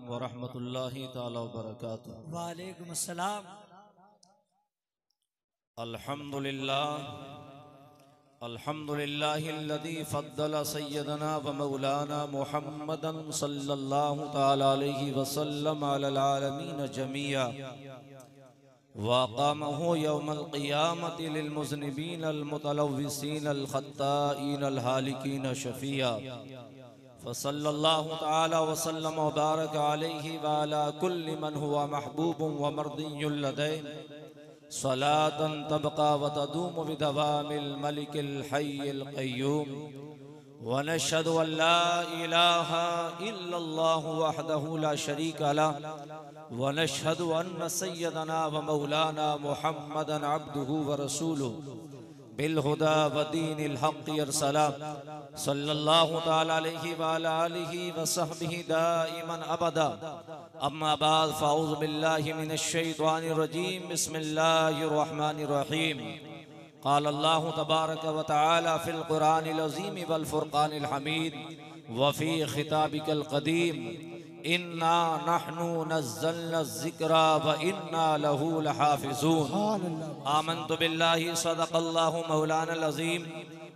व रहमतुल्लाहि ताला व बरकातुहू। वालेकुम अस्सलाम। अल्हम्दुलिल्लाहिल्लज़ी फ़द्दल सय्यदना व मौलाना मुहम्मदन सल्लल्लाहु ताला अलैहि वसल्लम अलल आलमीन जमीआ व अक़ामहु यौमल क़ियामति लिल मुज़निबीन अल मुतलव्विसीन अल ख़त्ताईन अल हालिकीन शफ़िया फ़सल्लल्लाहु ताला व सल्लम व बारक अलैहि व अला कुल्लि मन हुवा महबूबुन व मर्दियुल लदैन सलातन तबका व तदूम बिदवामिल मलिकिल हय्यिल क़य्यूम व नशहदु अल्ला इलाहा इल्लल्लाहु वहदहु ला शरीका लह व नशहदु अन्न सय्यदना व मौलाना मुहम्मदन अब्दुहु व रसूलुहु बिलहुदा व दीनिल हक़ अरसला सल्लल्लाहु ताला अलैहि व अला आलिहि व सहबिहि दाइमन अबदा। अम्मा बाद फ़अऊज़ु बिल्लाहि मिनश शैतानिर रजीम बिस्मिल्लाहिर रहमानिर रहीम। क़ाल अल्लाहु तबारक व तआला फ़िल क़ुरानिल अज़ीम वल फ़ुरक़ानिल हमीद व फ़ी ख़िताबिकल क़दीम इन्ना नहनु नज़्ज़लना ज़िक्रा व इन्ना लहू लहाफ़िज़ून। आमन्तु बिल्लाहि सदक़ल्लाहु मौलानल अज़ीम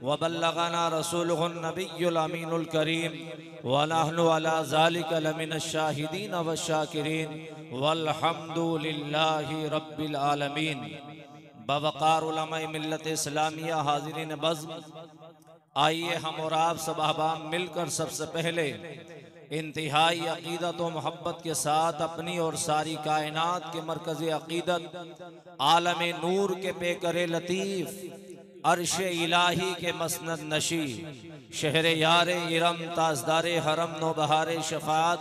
व बल्लगना रसूलुहुन नबियुल अमीनुल करीम व नहनु अला ज़ालिका लमिनश शाहिदीन व शाकिरीन वल्हम्दुलिल्लाहि रब्बिल आलमीन। बवक़ार उलमाए मिल्लत इस्लामिया हाज़िरीन बज़्म, आइए हम और आप सब अहबाब मिलकर सबसे पहले इंतहाई अक़ीदत व मोहब्बत के साथ अपनी और सारी कायनात के मरकज़ अक़ीदत आलम नूर के पेकर लतीफ़ अर्श इलाही के मसनद नशी शहर यार इरम ताजदार हरम नौबहार शफ़ात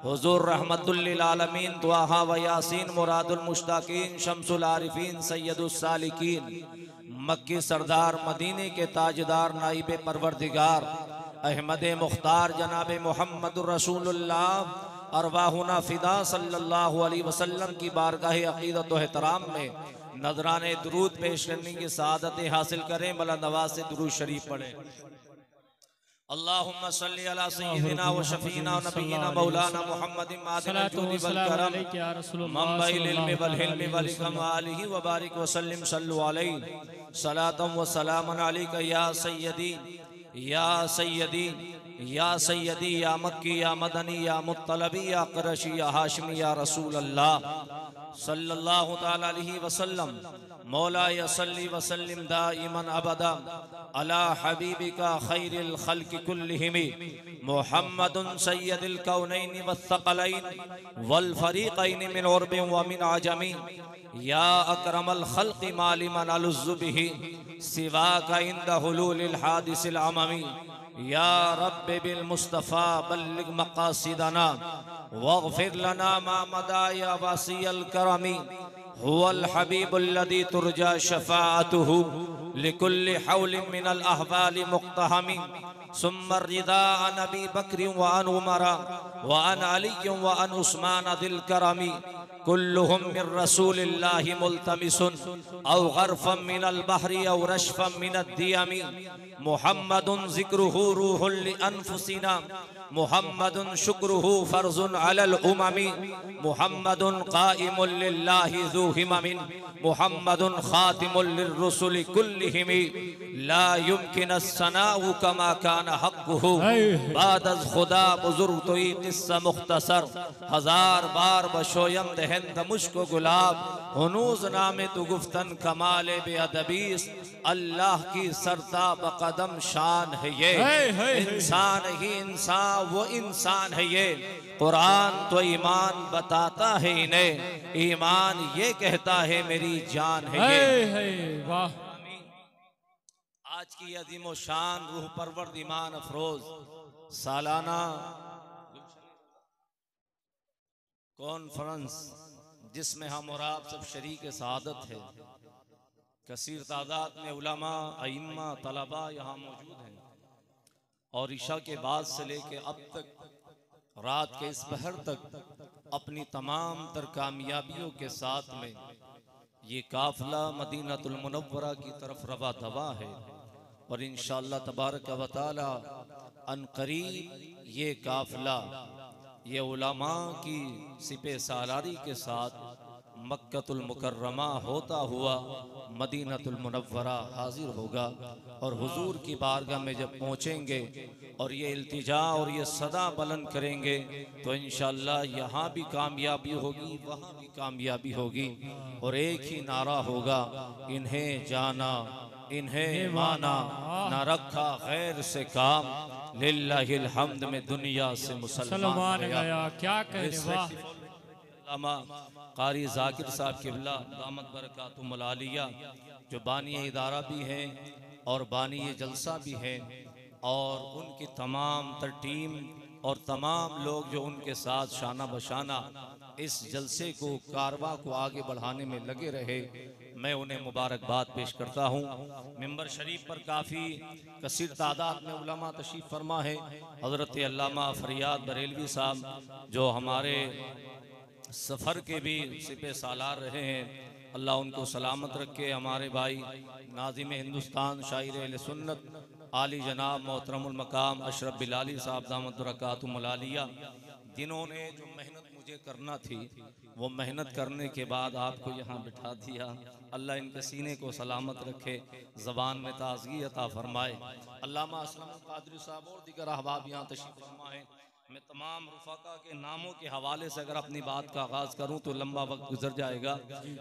हुज़ूर रहमतुल लिल आलमीन त्वाहा व यासीन मुरादुल मुश्ताकीन शम्सुल आरिफीन सैयदुस सालिकीन मक्की सरदार मदीने के ताजदार नाइब परवरदिगार अहमद मुख्तार जनाब मोहम्मदुर रसूलुल्लाह अरवाहुना फ़िदा सल्लल्लाहु अलैहि वसल्लम की बारगाह अक़ीदत व एहतराम में नजराने दुरूद पेश करने की सआदतें हासिल करें। बला नवाज से दुरूद शरीफ पढ़े। अल्लाहुम्मा सल्ली अला सय्यिदिना व शफ़ीना व नबीना मौलाना मुहम्मदिन मादिनिल जूदि वल करम मंबइल इल्मि वल हिल्मि वल हिकम व आलिहि व बारिक व सल्लिम सल्लु अलैहि सलातन व सलामन अलैका या सय्यदी या सय्यदी या सय्यदी या मक्की या मदनी या मुत्तलबी या क़ुरैशी या हाशिमी या रसूल अल्लाह सल्लल्लाहु ताला अलैहि वसल्लम। मौला यसल्ली वसल्लिम दाइमन अबदा अला हबीबिका खैरिल खल्क़ि कुल्लिहिम मुहम्मदुन सय्यदिल कौनैन वस्सक़लैन वल फ़रीक़ैन मिन उर्बिन व मिन अजमी या अकरमल खल्क़ि मालिमन अलुज़्ज़ु बिही सिवाका इंद हुलूलिल हादिसिल अममी या रब्बि बिल मुस्तफ़ा बल्लिग मक़ासिदना वग़फ़िर लना मा मदा या वासियल करमी हुवल हबीबुल्लज़ी तुरजा शफ़ाअतुहु लिकुल्लि हौलिन मिनल अहवालि मुक़्तहमी सुम्मा रिदा अन अबी बकर व अन उमर व अन अली व अन उस्मान दिल करमी कुल्लुहुम मिन रसूलिल्लाहि मुल्तमिसुन औ गरफ़म मिनल बहरी औ रशफ़म मिनद दियमी मुहम्मदुन ज़िक्रुहु रूहुल लिअन्फुसिना मुहम्मदुन शुक्रुहु फ़र्ज़ुन अलल उममी मुहम्मदुन क़ाइमुल लिल्लाहि ज़ू हिममिन मुहम्मदुन ख़ातिमुल लिर्रुसुलि कुल्लिहिम ला युमकिनु सनाउ कमा कान हक़्क़ुहु बाद अज़ खुदा बुज़ुर्ग तोई क़िस्सा मुख्तसर हजार बार बशोयम दहंद मुश्क गुलाब हुनूज़ नामे तु गुफ्तन कमाले बेअदबीस अल्लाह की सरता बकदम शान है ये इंसान ही इंसान वो इंसान है ये कुरान तो ईमान बताता है इन्हें ईमान ये कहता है मेरी जान है ये। वाह। आज की अजीम शान रूह परवर ईमान अफरोज सालाना कॉन्फ्रेंस जिसमें हम और आप सब शरीक सआदत है, कसीर तादाद में उलमा अइम्मा तलबा यहाँ मौजूद हैं और इशा के बाद से लेके अब तक रात के इस पहर तक अपनी तमाम तर कामयाबियों के साथ में ये काफिला मदीनतुल मुनव्वरा की तरफ रवा दवा है और इंशाअल्लाह तबारक व तआला अनकरीब ये काफिला ये उलमा की सिपे सालारी के साथ मक्कतुल मुकर्रमा होता हुआ मदीनतुल मुनव्वरा हाजिर होगा और हुजूर की बारगाह में जब पहुँचेंगे और ये इल्तिजा और ये सदा बुलंद करेंगे तो इंशाअल्लाह यहाँ भी कामयाबी होगी, वहाँ भी कामयाबी होगी। और एक ही नारा होगा, इन्हें जाना इन्हें माना, न रखा गैर से काम, लिल्लाहिल हम्द में दुनिया से मुसलमान गया। क्या कहने, वाह। कारी जाकिर साहब किबला दामत बरकातुहुल आलिया जो बानी इदारा भी हैं और बानी जलसा भी हैं, और उनकी तमाम तर टीम और तमाम लोग जो उनके साथ शाना बशाना इस जलसे को कारवा को आगे बढ़ाने में लगे रहे, मैं उन्हें मुबारकबाद पेश करता हूँ। मिंबर शरीफ पर काफ़ी कसीर तादाद में उलमा तशरीफ़ फरमा है। हज़रत अल्लामा फरियाद बरेलवी साहब जो हमारे सफ़र के भी सिपे सालार रहे हैं, अल्लाह उनको सलामत रखे। हमारे भाई नाज़िम हिंदुस्तान शायर अहले सुन्नत आली जनाब मोहतरमुल मकाम अशरफ बिलाली साहब दामत बरकातुहुल आलिया, जिन्होंने जो मेहनत मुझे करना थी वो मेहनत करने के बाद आपको यहाँ बिठा दिया। अल्लाह इनके सीने को सलामत रखे, ज़बान में ताज़गी अता फरमाए। अल्लामा असलम कादरी साहब और दीगर अहबाब यहाँ तशरीफ़ फरमाए। मैं तमाम रुफ़ाक़ा के नामों के हवाले से अगर अपनी बात का आगाज़ करूँ तो लंबा वक्त गुजर जाएगा,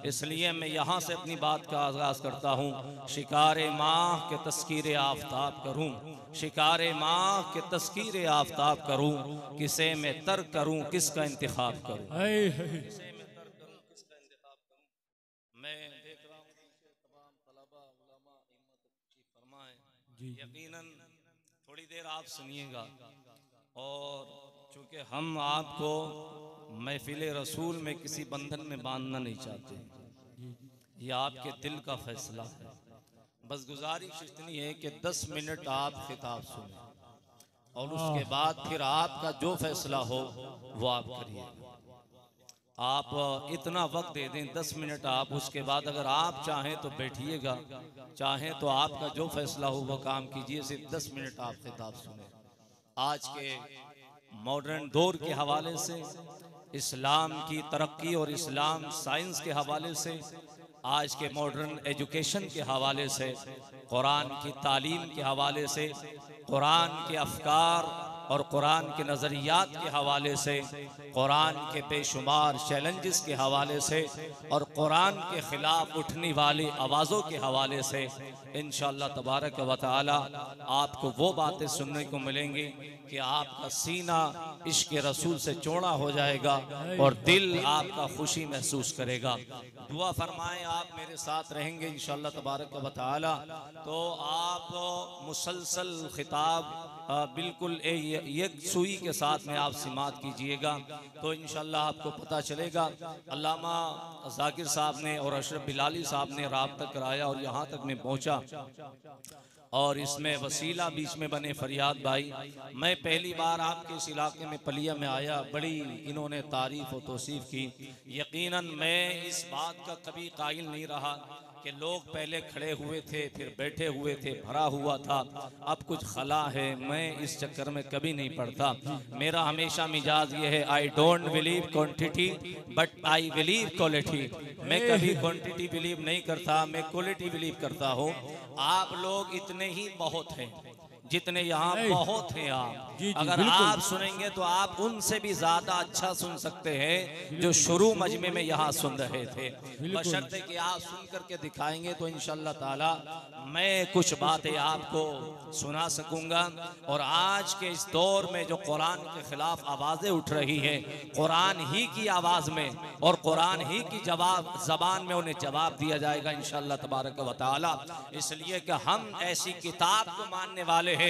इसलिए मैं यहाँ से अपनी बात का आगाज़ करता हूँ। शिकारे माह के तस्कीरे आफ्ताब करूँ, शिकारे माह के तस्कीरे आफ्ताब करूँ, किसे मैं तर्क करूँ किसका इंतिखाब करूँ, किसे मैं तर्क करूँ किसका इंतिखाब करूँ। मैं देख रहा हूँ तमाम तलबा उलमा हिम्मत की फरमाएं, यकीनन थोड़ी देर आप सुनिएगा। और चूँकि हम आपको महफिल रसूल में किसी बंधन में बांधना नहीं चाहते, ये आपके दिल का फैसला है। बस गुजारिश इतनी है कि 10 मिनट आप खिताब सुने और उसके बाद फिर आपका जो फैसला हो वो आप करिए। आप इतना वक्त दे दें 10 मिनट आप, उसके बाद अगर आप चाहें तो बैठिएगा, चाहें तो आपका जो फैसला हो वो काम कीजिए। सिर्फ 10 मिनट आप खिताब सुने। आज के मॉडर्न दौर के हवाले से, इस्लाम की तरक्की और इस्लाम साइंस के हवाले से, आज के मॉडर्न एजुकेशन के हवाले से, कुरान की तालीम के हवाले से, कुरान के अफकार और कुरान के नज़रियात के हवाले से, कुरान के बेशुमार चैलेंजेस के हवाले से और कुरान के ख़िलाफ़ उठने वाली आवाज़ों के हवाले से इंशाअल्लाह तबारक व तआला आपको वो बातें सुनने को मिलेंगी कि आपका सीना इश्क़ रसूल से चौड़ा हो जाएगा और दिल आपका खुशी महसूस करेगा। दुआ फरमाएं, आप मेरे साथ रहेंगे इंशाअल्लाह तबारक व तआला, तो आप मुसलसल खिताब बिल्कुल एक सुई के साथ में आप सिमात कीजिएगा तो इंशाअल्लाह आपको पता चलेगा। अल्लामा जाकिर साहब ने और अशरफ बिलाली साहब ने राब्ता कराया और यहाँ तक मैं पहुँचा, और इसमें वसीला बीच में बने फरियाद भाई। मैं पहली बार आपके इस इलाके में पलिया में आया, बड़ी इन्होंने तारीफ़ और तौसीफ़ की। यकीनन मैं इस बात का कभी कायल नहीं रहा कि लोग पहले खड़े हुए थे फिर बैठे हुए थे, भरा हुआ था, अब कुछ खला है। मैं इस चक्कर में कभी नहीं पड़ता। मेरा हमेशा मिजाज ये है, I don't believe quantity but I believe quality. मैं कभी क्वांटिटी बिलीव नहीं करता, मैं क्वालिटी बिलीव करता हूँ। आप लोग इतने ही बहुत हैं जितने यहाँ बहुत हैं। आप अगर आप सुनेंगे तो आप उनसे भी ज्यादा अच्छा सुन सकते हैं जो शुरू मजमे में यहाँ सुन रहे थे, बशर्ते कि आप सुन करके दिखाएंगे तो इंशाअल्लाह ताला मैं कुछ बातें आपको सुना सकूंगा। और आज के इस दौर में जो कुरान के खिलाफ आवाजें उठ रही हैं, कुरान ही की आवाज में और कुरान ही की जबान में उन्हें जवाब दिया जाएगा इंशाअल्लाह तबारक व तआला। इसलिए कि हम ऐसी किताब को मानने वाले हैं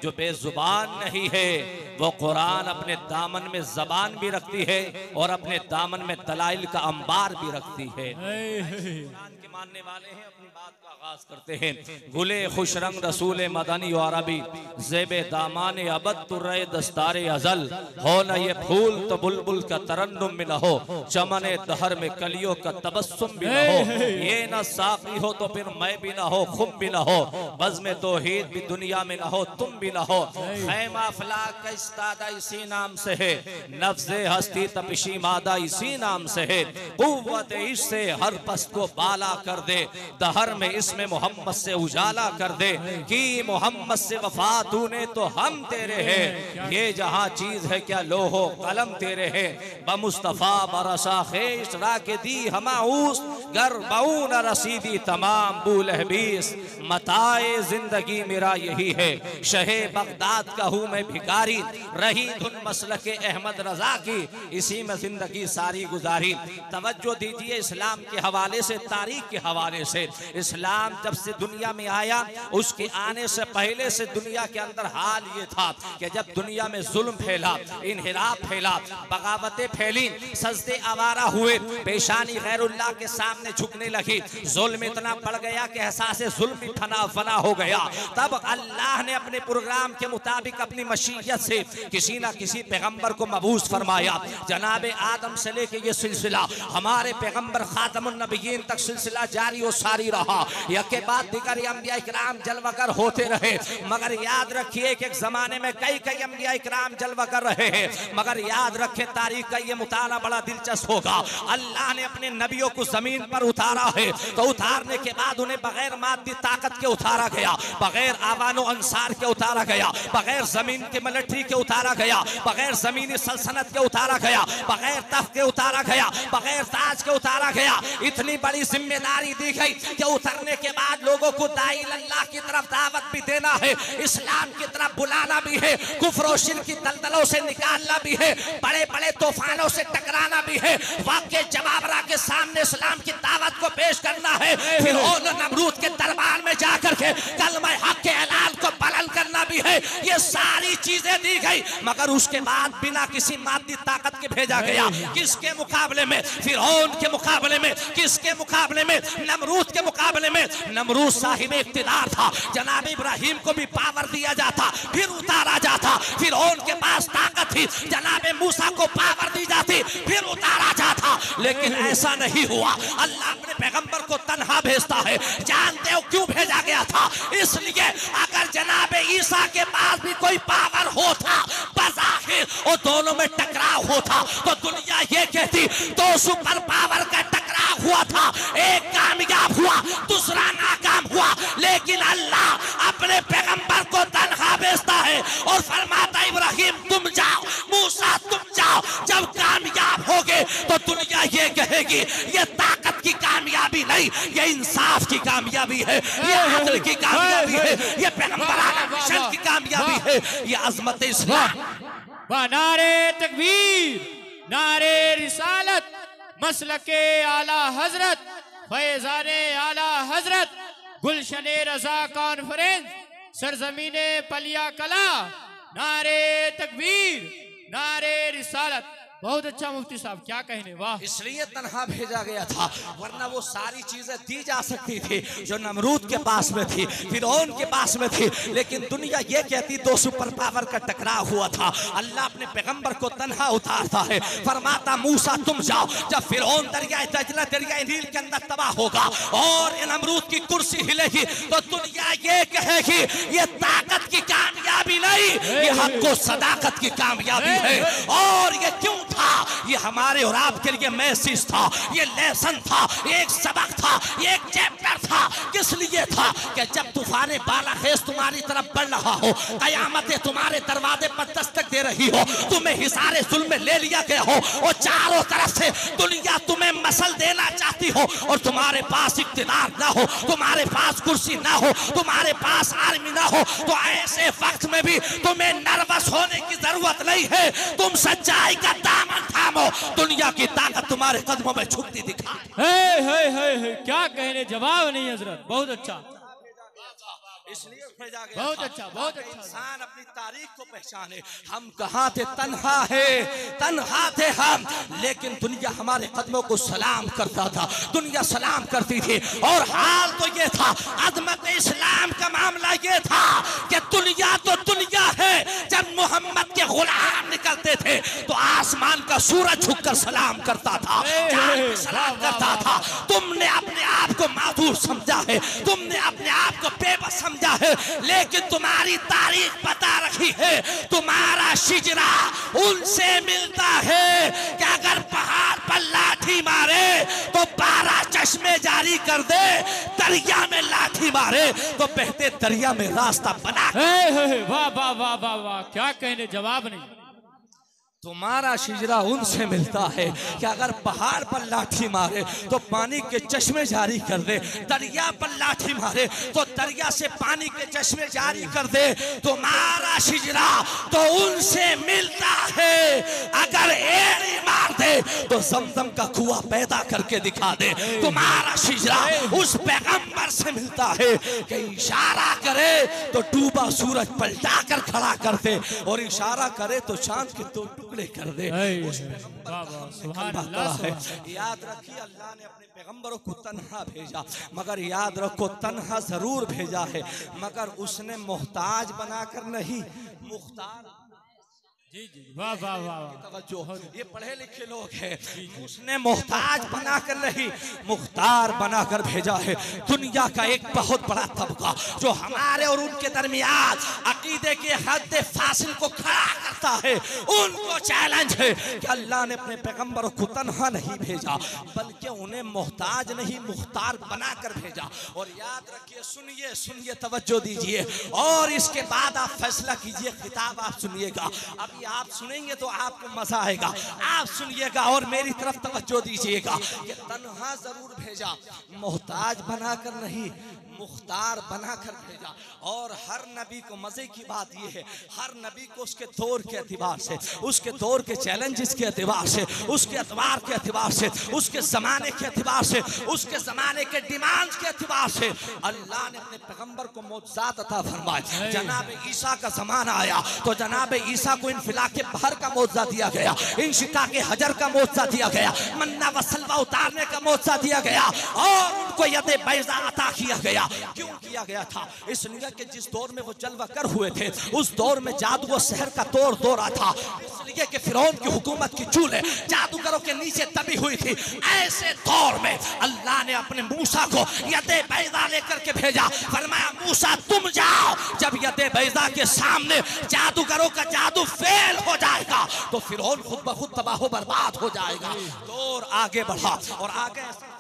जो बेजुबान नहीं है, वो कुरान अपने दामन में जबान भी रखती है और अपने दामन में दलाइल का अंबार भी रखती है। कुरान के मानने वाले हैं अपनी बात का आगाज करते हैं। गुले खुश रंग रसूल मदनी और अरबी ज़ेबे दामान अबद तुर्रे दस्तारे अजल हो न ये फूल तो बुलबुल का तरन्नुम भी न हो, चमने दहर में कलियों का तबस्सुम भी न हो, ये न साकी हो तो फिर मैं भी न हो, खुम भी न हो, बज़्म तौहीद भी दुनिया में न हो, तुम भी न हो। खैमा फलाक का इस्तादा इसी नाम से है, नफ्ज़े हस्ती तपिशी मादा इसी नाम से है, कुव्वत इश्क़ से हर पस्त को बाला कर दे, दहर में इसमें मोहम्मद से उजाला कर दे कि मोहम्मद से वफा तूने तो हम तेरे हैं, ये जहां चीज है क्या लोहो कलम तेरे हैं, बमुस्तफा बरसा खेश राके दी हमाऊस गर बऊन रसीदी तमाम बूल हबीस, मताए जिंदगी मेरा यही है, शहे बगदाद का हूँ मैं भिखारी, रही धुन मसलके अहमद रजा की, इसी में जिंदगी सारी गुजारी। तवज्जो दीजिए इस्लाम के हवाले से, तारीख के हवाले से। इस्लाम जब से दुनिया में आया उसके आने से पहले से दुनिया के अंदर हाल ये था कि जब दुनिया में जुल्म फैला, इन्हिराफ फैला, बगावतें फैली, सजदे आवारा हुए, पेशानी गैरुल्लाह के सामने झुकने लगी, जुल्म इतना बढ़ गया कि एहसास जुल्म भी फना हो गया। तब अल्लाह ने अपने प्रोग्राम के मुताबिक अपनी मशीयत से किसी ना किसी पैगंबर को मबूस फरमाया। जनाबे आदम से लेके ये सिलसिला हमारे पैगंबर खातमुन नबिय्यीन तक सिलसिला जारी और सारी रहा। यके बाद दिगर अंबिया इकराम जलवागर होते रहे, मगर याद रखिए कि एक जमाने में कई अंबिया इकराम जलवागर रहे हैं, मगर याद रखे तारीख का ये मुताला बड़ा दिलचस्प होगा। अल्लाह ने अपने नबियों को जमीन पर उतारा है, तो उतारने के बाद उन्हें बगैर मादी ताकत के उतारा गया, बगैर आवानो अंसार के उतारा गया, बगैर जमीन के मिलिट्री के उतारा गया, बगैर जमीनी सल्तनत के उतारा गया, बगैर तख्त के उतारा गया, बगैर ताज के उतारा गया। इतनी बड़ी जिम्मेदारी दी गई कि उतरने के बाद लोगों को दाई अल्लाह की तरफ दावत भी देना है, इस्लाम की तरफ बुलाना भी है, कुफ्र और शिर्क की दलदलों से निकालना भी है, बड़े बड़े तूफानों से टकराना भी है, वाक़े जवाबरा के सामने इस्लाम की दावत को पेश करना है, फिर नमरूद के दरबार में जाकर के कलमा हक के ऐलान को बुलंद करना भी है। ये सारी चीजें दी गई, मगर उसके बाद बिना किसी मादी ताकत के भेजा गया। किसके मुकाबले में? फिरौन के मुकाबले में। किसके मुकाबले में? नमरूद के मुकाबले में। नमरूद साहिब इख्तिदार था, जनाब इब्राहिम को भी पावर दिया जाता फिर उतारा जाता, फिरौन के पास ताकत थी, जनाब मूसा को पावर दी जाती फिर उतारा जाता, लेकिन ऐसा नहीं हुआ। अल्लाह अपने पैगंबर को तन्हा भेजता है। जानते हो क्यों भेजा गया था? इसलिए अगर जनाब ईसा के पास भी कोई पावर होता, बज़ाहिर वो दोनों में टकराव होता, तो दुनिया ये कहती दो सुपर पावर का टकराव हुआ था, एक कामयाब हुआ दूसरा नाकाम हुआ। लेकिन अल्लाह अपने पैगंबर को तन्हा भेजता है और फरमाता इब्राहिम तुम जाओ, मूसा तुम जाओ। जब कामयाब होगे तो दुनिया ये कहेगी ये ताकत की कामयाबी नहीं, ये इंसाफ की कामयाबी है, ये अदल की कामयाबी है, ये पैगंबराना मिशन की कामयाबी है, ये अजमत इस्लाम। नारे तकबीर, नारे रिसालत, मसलके आला हजरत, फैजाने आला हजरत, गुलशने रजा कॉन्फ्रेंस, सरजमीने पलिया कला। नारे तकबीर, नारे रिसालत। बहुत अच्छा मुफ्ती साहब, क्या कहने, वाह। इसलिए तन्हा भेजा गया था, वरना वो सारी चीजें दी जा सकती थी जो नमरूद के पास में थी, फिरौन के पास में थी। लेकिन दुनिया ये कहती दो सुपर पावर का टकराव हुआ था। अल्लाह अपने पैगंबर को तन्हा उतारता है, फरमाता मूसा तुम जाओ। जब फिरौन दरिया नील के अंदर तबाह होगा और नमरूद की कुर्सी हिलेगी, तो दुनिया ये कहेगी ये ताकत की कामयाबी नहीं, ये हक को सदाकत की कामयाबी है। और ये क्यों था? ये हमारे और आपके लिए मैसेज था, ये लेसन था, एक सबक था, एक चैप्टर था। किस लिए था? कि जब तूफाने बालाखेज तुम्हारी तरफ बढ़ रहा हो, कयामतें तुम्हारे दरवाजे पर दस्तक दे रही हो, तुम्हें हिसारे जुल्म में ले लिया गया हो और चारों तरफ से दुनिया तुम्हें मसल देना चाहती हो और तुम्हारे पास इख्तिदार ना हो, तुम्हारे पास कुर्सी ना हो, तुम्हारे पास आर्मी ना हो, तो ऐसे वक्त में भी तुम्हें नर्वस होने की जरूरत नहीं है। तुम सच्चाई का दामन थामो, दुनिया की ताकत तुम्हारे कदमों में झुकती दिखाई। क्या कहने, जवाब नहीं हजरत, बहुत अच्छा। इसलिए भेजा गया बहुत था। अच्छा, बहुत अच्छा। इंसान अपनी तारीख को पहचाने। हम कहाँ थे? तन्हा है, तन्हा थे हम, लेकिन दुनिया हमारे कदमों को सलाम करता था, दुनिया सलाम करती थी। और हाल तो ये था, अज़मत इस्लाम का मामला ये था कि दुनिया तो दुनिया है। जब मोहम्मद के गुलाम निकलते थे तो आसमान का सूरज झुककर सलाम करता था, चांद सलाम करता था। तुमने अपने आप को माधुर समझा है, तुमने अपने आप को बेबस समझा है, लेकिन तुम्हारी तारीख बता रखी है, तुम्हारा शिजरा उनसे मिलता है कि अगर पहाड़ पर लाठी मारे तो 12 चश्मे जारी कर दे, दरिया में लाठी मारे तो बहते दरिया में रास्ता बना। वाह वाह वाह वाह वाह, क्या कहने, जवाब नहीं। तुम्हारा शिजरा उनसे मिलता है कि अगर पहाड़ पर लाठी मारे तो पानी के चश्मे जारी कर दे, दरिया पर लाठी मारे तो दरिया से पानी के चश्मे जारी कर दे। तुम्हारा शिजरा तो उनसे मिलता है, अगर एड़ी मार दे तो जमजम का कुआं पैदा करके दिखा दे। तुम्हारा शिजरा उस पैगंबर से मिलता है कि इशारा करे तो डूबा सूरज पलटा कर खड़ा कर दे, और इशारा करे तो चांद के दो टुकड़े कर दे। याद रखिए, अल्लाह ने अपने पैगंबरों को तन्हा भेजा, मगर याद रखो तन्हा जरूर भेजा है, मगर उसने मोहताज बनाकर नहीं, मुख्तार। जी जी, वाह वाह वाह, तवज्जो, ये पढ़े लिखे लोग हैं। उसने मोहताज बनाकर नहीं, मुख्तार बनाकर भेजा है। दुनिया का एक बहुत बड़ा तबका जो हमारे और उनके दरमियान अकीदे के हद फासिल को खड़ा करता है, उनको चैलेंज है कि अल्लाह ने अपने पैगंबरों को तन्हा नहीं भेजा, बल्कि उन्हें मोहताज नहीं, मुख्तार बनाकर भेजा। और याद रखिए, सुनिए सुनिए, तवज्जो दीजिए, और इसके बाद आप फैसला कीजिए। खिताब आप सुनिएगा, अभी आप सुनेंगे तो आपको मजा आएगा, आप सुनिएगा और मेरी तरफ तवज्जो दीजिएगा। ये तन्हा जरूर भेजा, मोहताज बनाकर नहीं, मुख्तार बनाकर भेजा। और हर नबी को मजे की बात यह है, हर नबी को उसके दौर के एतबार से, उसके दौर के चैलेंजेस के एतबार से, उसके एतबार के एतबार से, उसके जमाने के एतबार से, उसके जमाने के डिमांड के एतबार से अल्लाह ने अपने पैगंबर को मौजज़ात अता फरमाए। जनाब ईसा का जमाना आया तो जनाब ईसा को इनफिला के बहर का मौजज़ा दिया गया, इंशिका के हजर का मौजज़ा दिया गया, मन्ना व सलवा उतारने का मौजज़ा दिया गया, और उनको यदे बैज़ा अता किया गया। क्यों किया गया था? इसलिए कि जिस दौर में वो जलवा कर हुए थे, उस दौर में जादू व शहर का दौरा था, इसलिए कि फिरौन की हुकूमत की चूल्हे जादूगरों के नीचे दबी हुई थी। ऐसे दौर में अल्लाह ने अपने मूसा को यदे बैज़ा लेकर के भेजा, फरमाया मूसा तुम जाओ। जब यदे बैज़ा के सामने जादूगरों का जादू फेल हो जाएगा तो फिरौन खुद ब खुद तबाह बर्बाद हो जाएगा। दौर आगे बढ़ा और आगे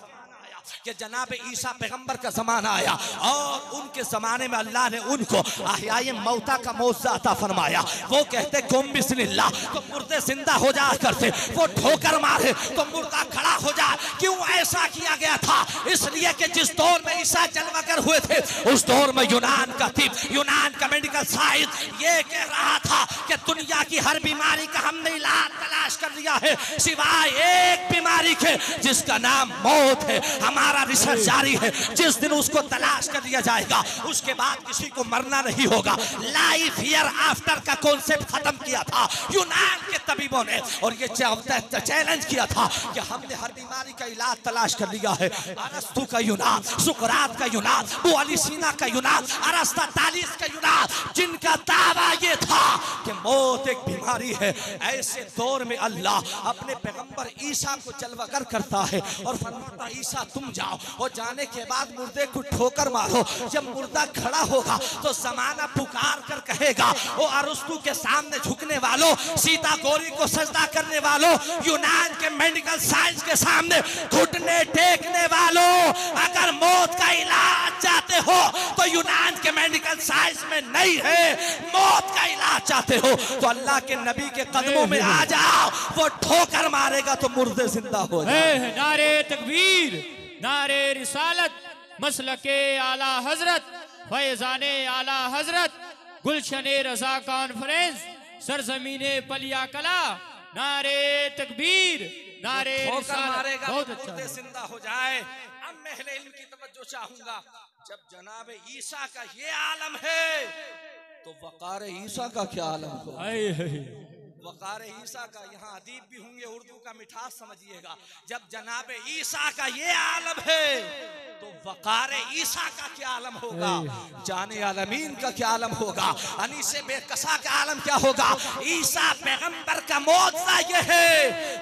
कि जनाब ईसा पैगंबर का जमाना आया, और उनके जमाने में अल्लाह ने उनको अहयाए मौता का मौजज़ा अता फरमाया। वो कहते कुम बिस्मिल्लाह तो मुर्दे जिंदा हो जाया करते, वो ठोकर मारे तो मुर्दा खड़ा हो जाए। क्यों ऐसा किया गया था? इसलिए कि जिस दौर में ईसा जलवागर हुए थे, उस दौर में यूनान का तिब, यूनान का मेडिकल साइंस ये कह रहा था कि दुनिया की हर बीमारी का हमने इलाज तलाश कर लिया है, सिवाय एक बीमारी के जिसका नाम मौत है। हमारा रिसर्च जारी है, जिस दिन उसको तलाश कर लिया जाएगा उसके बाद किसी को मरना नहीं होगा। लाइफ हियर आफ्टर का कॉन्सेप्ट खत्म किया था यूनान के तबीबों ने, और ये चैलेंज किया था कि हमने हर बीमारी का इलाज तलाश कर लिया है। अरस्तु का यूनान, सुकरात का यूनान, अबू अली सीना का यूनान, अरस्तातालिस का यूनान, जिनका दावा ये था कि मौत एक बीमारी है। ऐसे दौर में अल्लाह अपने पैगंबर ईसा को जलवागर करता है और फरमाता ईसा तुम जाओ, और जाने के बाद मुर्दे को ठोकर मारो। जब मुर्दा खड़ा होगा तो जमाना पुकार कर कहेगा, ओ अरस्तु के सामने झुकने वालों, सीता गौरी को सजदा करने वालों, यूनान के मेडिकल साइंस के सामने घुटने टेकने वालों, अगर मौत का इलाज चाहते हो तो यूनान के मेडिकल साइंस में नहीं है। मौत का इलाज चाहते हो तो अल्लाह के नबी के कदमों में आ जाओ, वो ठोकर मारेगा तो मुर्दे जिंदा हो जाए। नारे तकबीर, नारे रिसालत, मसलके आला हजरत, फैजाने आला हजरत, गुलशने रजा कॉन्फ्रेंस, सरजमीने पलिया कला, नारे तकबीर, नारे रिसालत। बहुत अच्छा, जिंदा हो जाए। अब मैं इल्म की तवज्जो चाहूंगा। जब जनाब ईसा का ये आलम है तो वकार ईसा का क्या आलम होगा? वकार ईसा का, यहाँ अदीब भी होंगे, उर्दू का मिठास समझिएगा। जब जनाब ईसा का ये आलम है तो वकार ईसा का क्या आलम होगा? जाने आलमीन का क्या आलम होगा? अनीसे बेकसा का आलम क्या होगा? ईसा पैगंबर का मौजज़ा ये है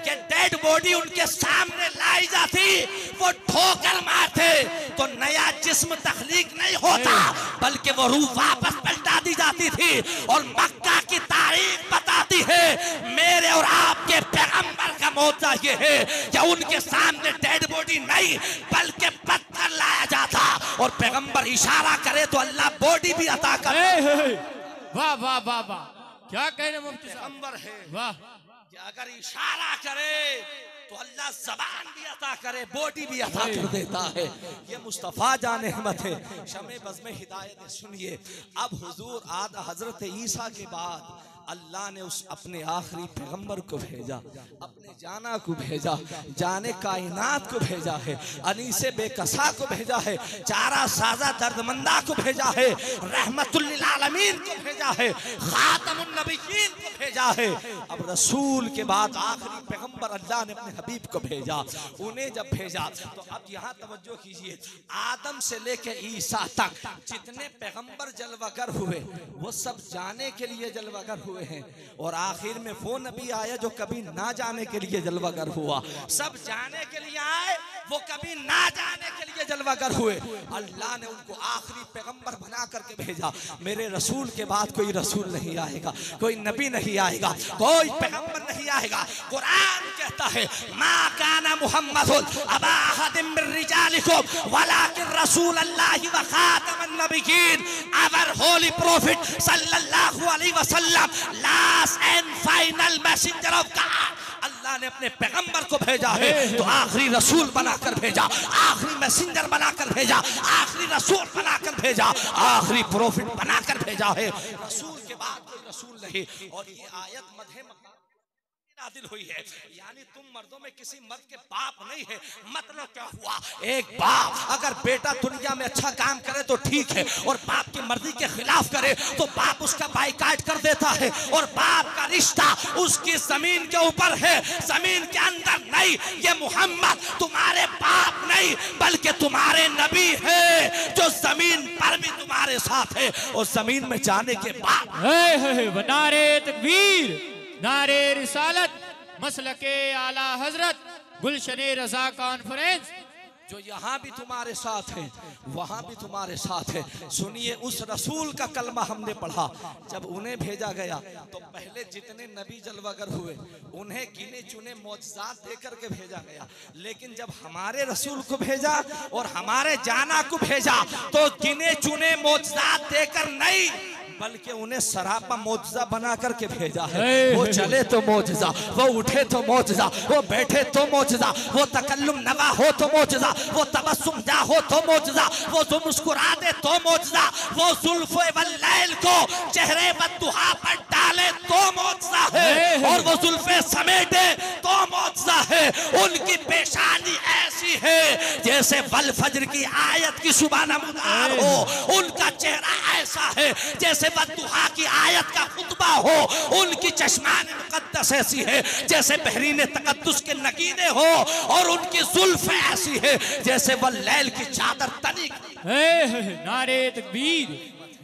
कि डेड बॉडी उनके सामने लाई जाती, वो ठोकर मारते तो नया जिस्म तख्लीक नहीं होता, बल्कि वो रूह वापस पलटा दी जाती थी। और मक्का की तारीख बताती है, मेरे और आपके पैगंबर का मौजज़ा ये है कि उनके सामने डेड बॉडी नहीं बल्कि पत्थर लाया जाता, और पैगंबर इशारा करे तो अल्लाह बॉडी भी अता करे। वाह वाह वाह वाह, क्या कह रहे मुफ्ती साहब? पैगंबर है वाह, कि अगर इशारा करे तो अल्लाह जबान भी अता करे, बॉडी भी अता कर देता है। ये मुस्तफ़ा जाने अहमद है। शमे बज़ में हिदायत सुनिए। अब हुजूर हजरत ईसा के बाद अल्लाह ने उस अपने आखिरी पैगंबर को भेजा, अपने जाना को भेजा, जाने कायनात को भेजा है, अनीसे बेकसा को भेजा है, चारा साजा दर्दमंदा को भेजा है, रहमतुल लिल आलमीन को भेजा है, खातमुन नबिय्यीन को भेजा है। अब रसूल के बाद आखिरी पैगंबर अल्लाह ने अपने हबीब को भेजा। उन्हें जब भेजा तो अब यहाँ तवज्जो कीजिए, आदम से लेके ईसा तक जितने पैगंबर जलवागर हुए वो सब जाने के लिए जलवागर हुए हैं, और आखिर में वो नबी आया जो कभी ना जाने के लिए जलवागर हुआ। सब जाने के लिए आए, वो कभी ना जाने के लिए जलवागर हुए। अल्लाह ने उनको आखिरी पैगंबर बना करके भेजा। मेरे रसूल के बाद कोई रसूल नहीं आएगा, कोई नबी नहीं आएगा, कोई पैगंबर नहीं आएगा। कुरान कहता है, मा काना मुहम्मदुन अबा अहदिम मिन रिजालिकुम वलाकिन रसूलुल्लाहि व खातमुन नबिय्यीन। आवर होली प्रॉफिट सल्लल्लाहु अलैहि वसल्लम, last and final messenger of God. अल्लाह ने अपने पैगंबर को भेजा है तो आखिरी रसूल बनाकर भेजा, आखिरी मैसेंजर बनाकर भेजा, आखिरी रसूल बनाकर भेजा, आखिरी प्रॉफिट बनाकर भेजा है। रसूल के बाद कोई रसूल नहीं। और ये आयत मधे नाज़िल हुई है, यानी तुम मर्दों में किसी मर्द के बाप नहीं है। मतलब क्या हुआ? एक बाप अगर बेटा दुनिया में अच्छा काम करे तो ठीक है, और बाप की मर्जी के खिलाफ करे तो बाप उसका बाइकाट कर देता है, और बाप का रिश्ता उसकी जमीन के ऊपर है, जमीन के अंदर नहीं। ये मोहम्मद तुम्हारे बाप नहीं बल्कि तुम्हारे नबी है, जो जमीन पर भी तुम्हारे साथ है और जमीन में जाने के बाद। नारे तकबीर, नारे रिसालत, मसलके आला हजरत, गुलशने रजा कॉन्फ्रेंस, जो यहाँ भी तुम्हारे साथ है वहाँ भी तुम्हारे साथ है। सुनिए, उस रसूल का कलमा हमने पढ़ा। जब उन्हें भेजा गया तो पहले जितने नबी जलवागर हुए उन्हें गिने चुने मौजज़ात दे करके भेजा गया, लेकिन जब हमारे रसूल को भेजा और हमारे जाना को भेजा तो गिने चुने मौजज़ात देकर नहीं बल्कि उन्हें सरापा मौजज़ा बना करके भेजा है। वो चले तो मौजज़ा, वो उठे तो मौजज़ा, वो बैठे तो मौजज़ा, वो तकल्लुम नवा हो तो मौजज़ा, वो तबस्सुम जा हो तो मौजज़ा, वो जो मुस्कुरा दे तो मौजज़ा, वो जुल्फ़े वल्लैल को चेहरे बद्दुहा पर डाले तो मौजज़ा है, और वो जुल्फ़े समेटे तो मौजज़ा है। उनकी पेशानी ऐसी है जैसे वल फज्र की आयत की सुबह नमूदार हो, उनका चेहरा ऐसा है जैसे बद्दुहा की आयत का खुतबा हो, उनकी चश्मान मुक़द्दस ऐसी है जैसे बहरीन तक़द्दुस के नगीने हो, और उनकी जुल्फ़ ऐसी है जैसे वल्लैल की चादर तनी। नारे तकबीर,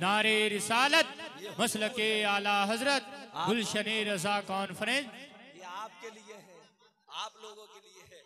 नारे रिसालत, मसलके आला हजरत, गुलशने रजा कॉन्फ्रेंस। ये आपके लिए है, आप लोगों के लिए है।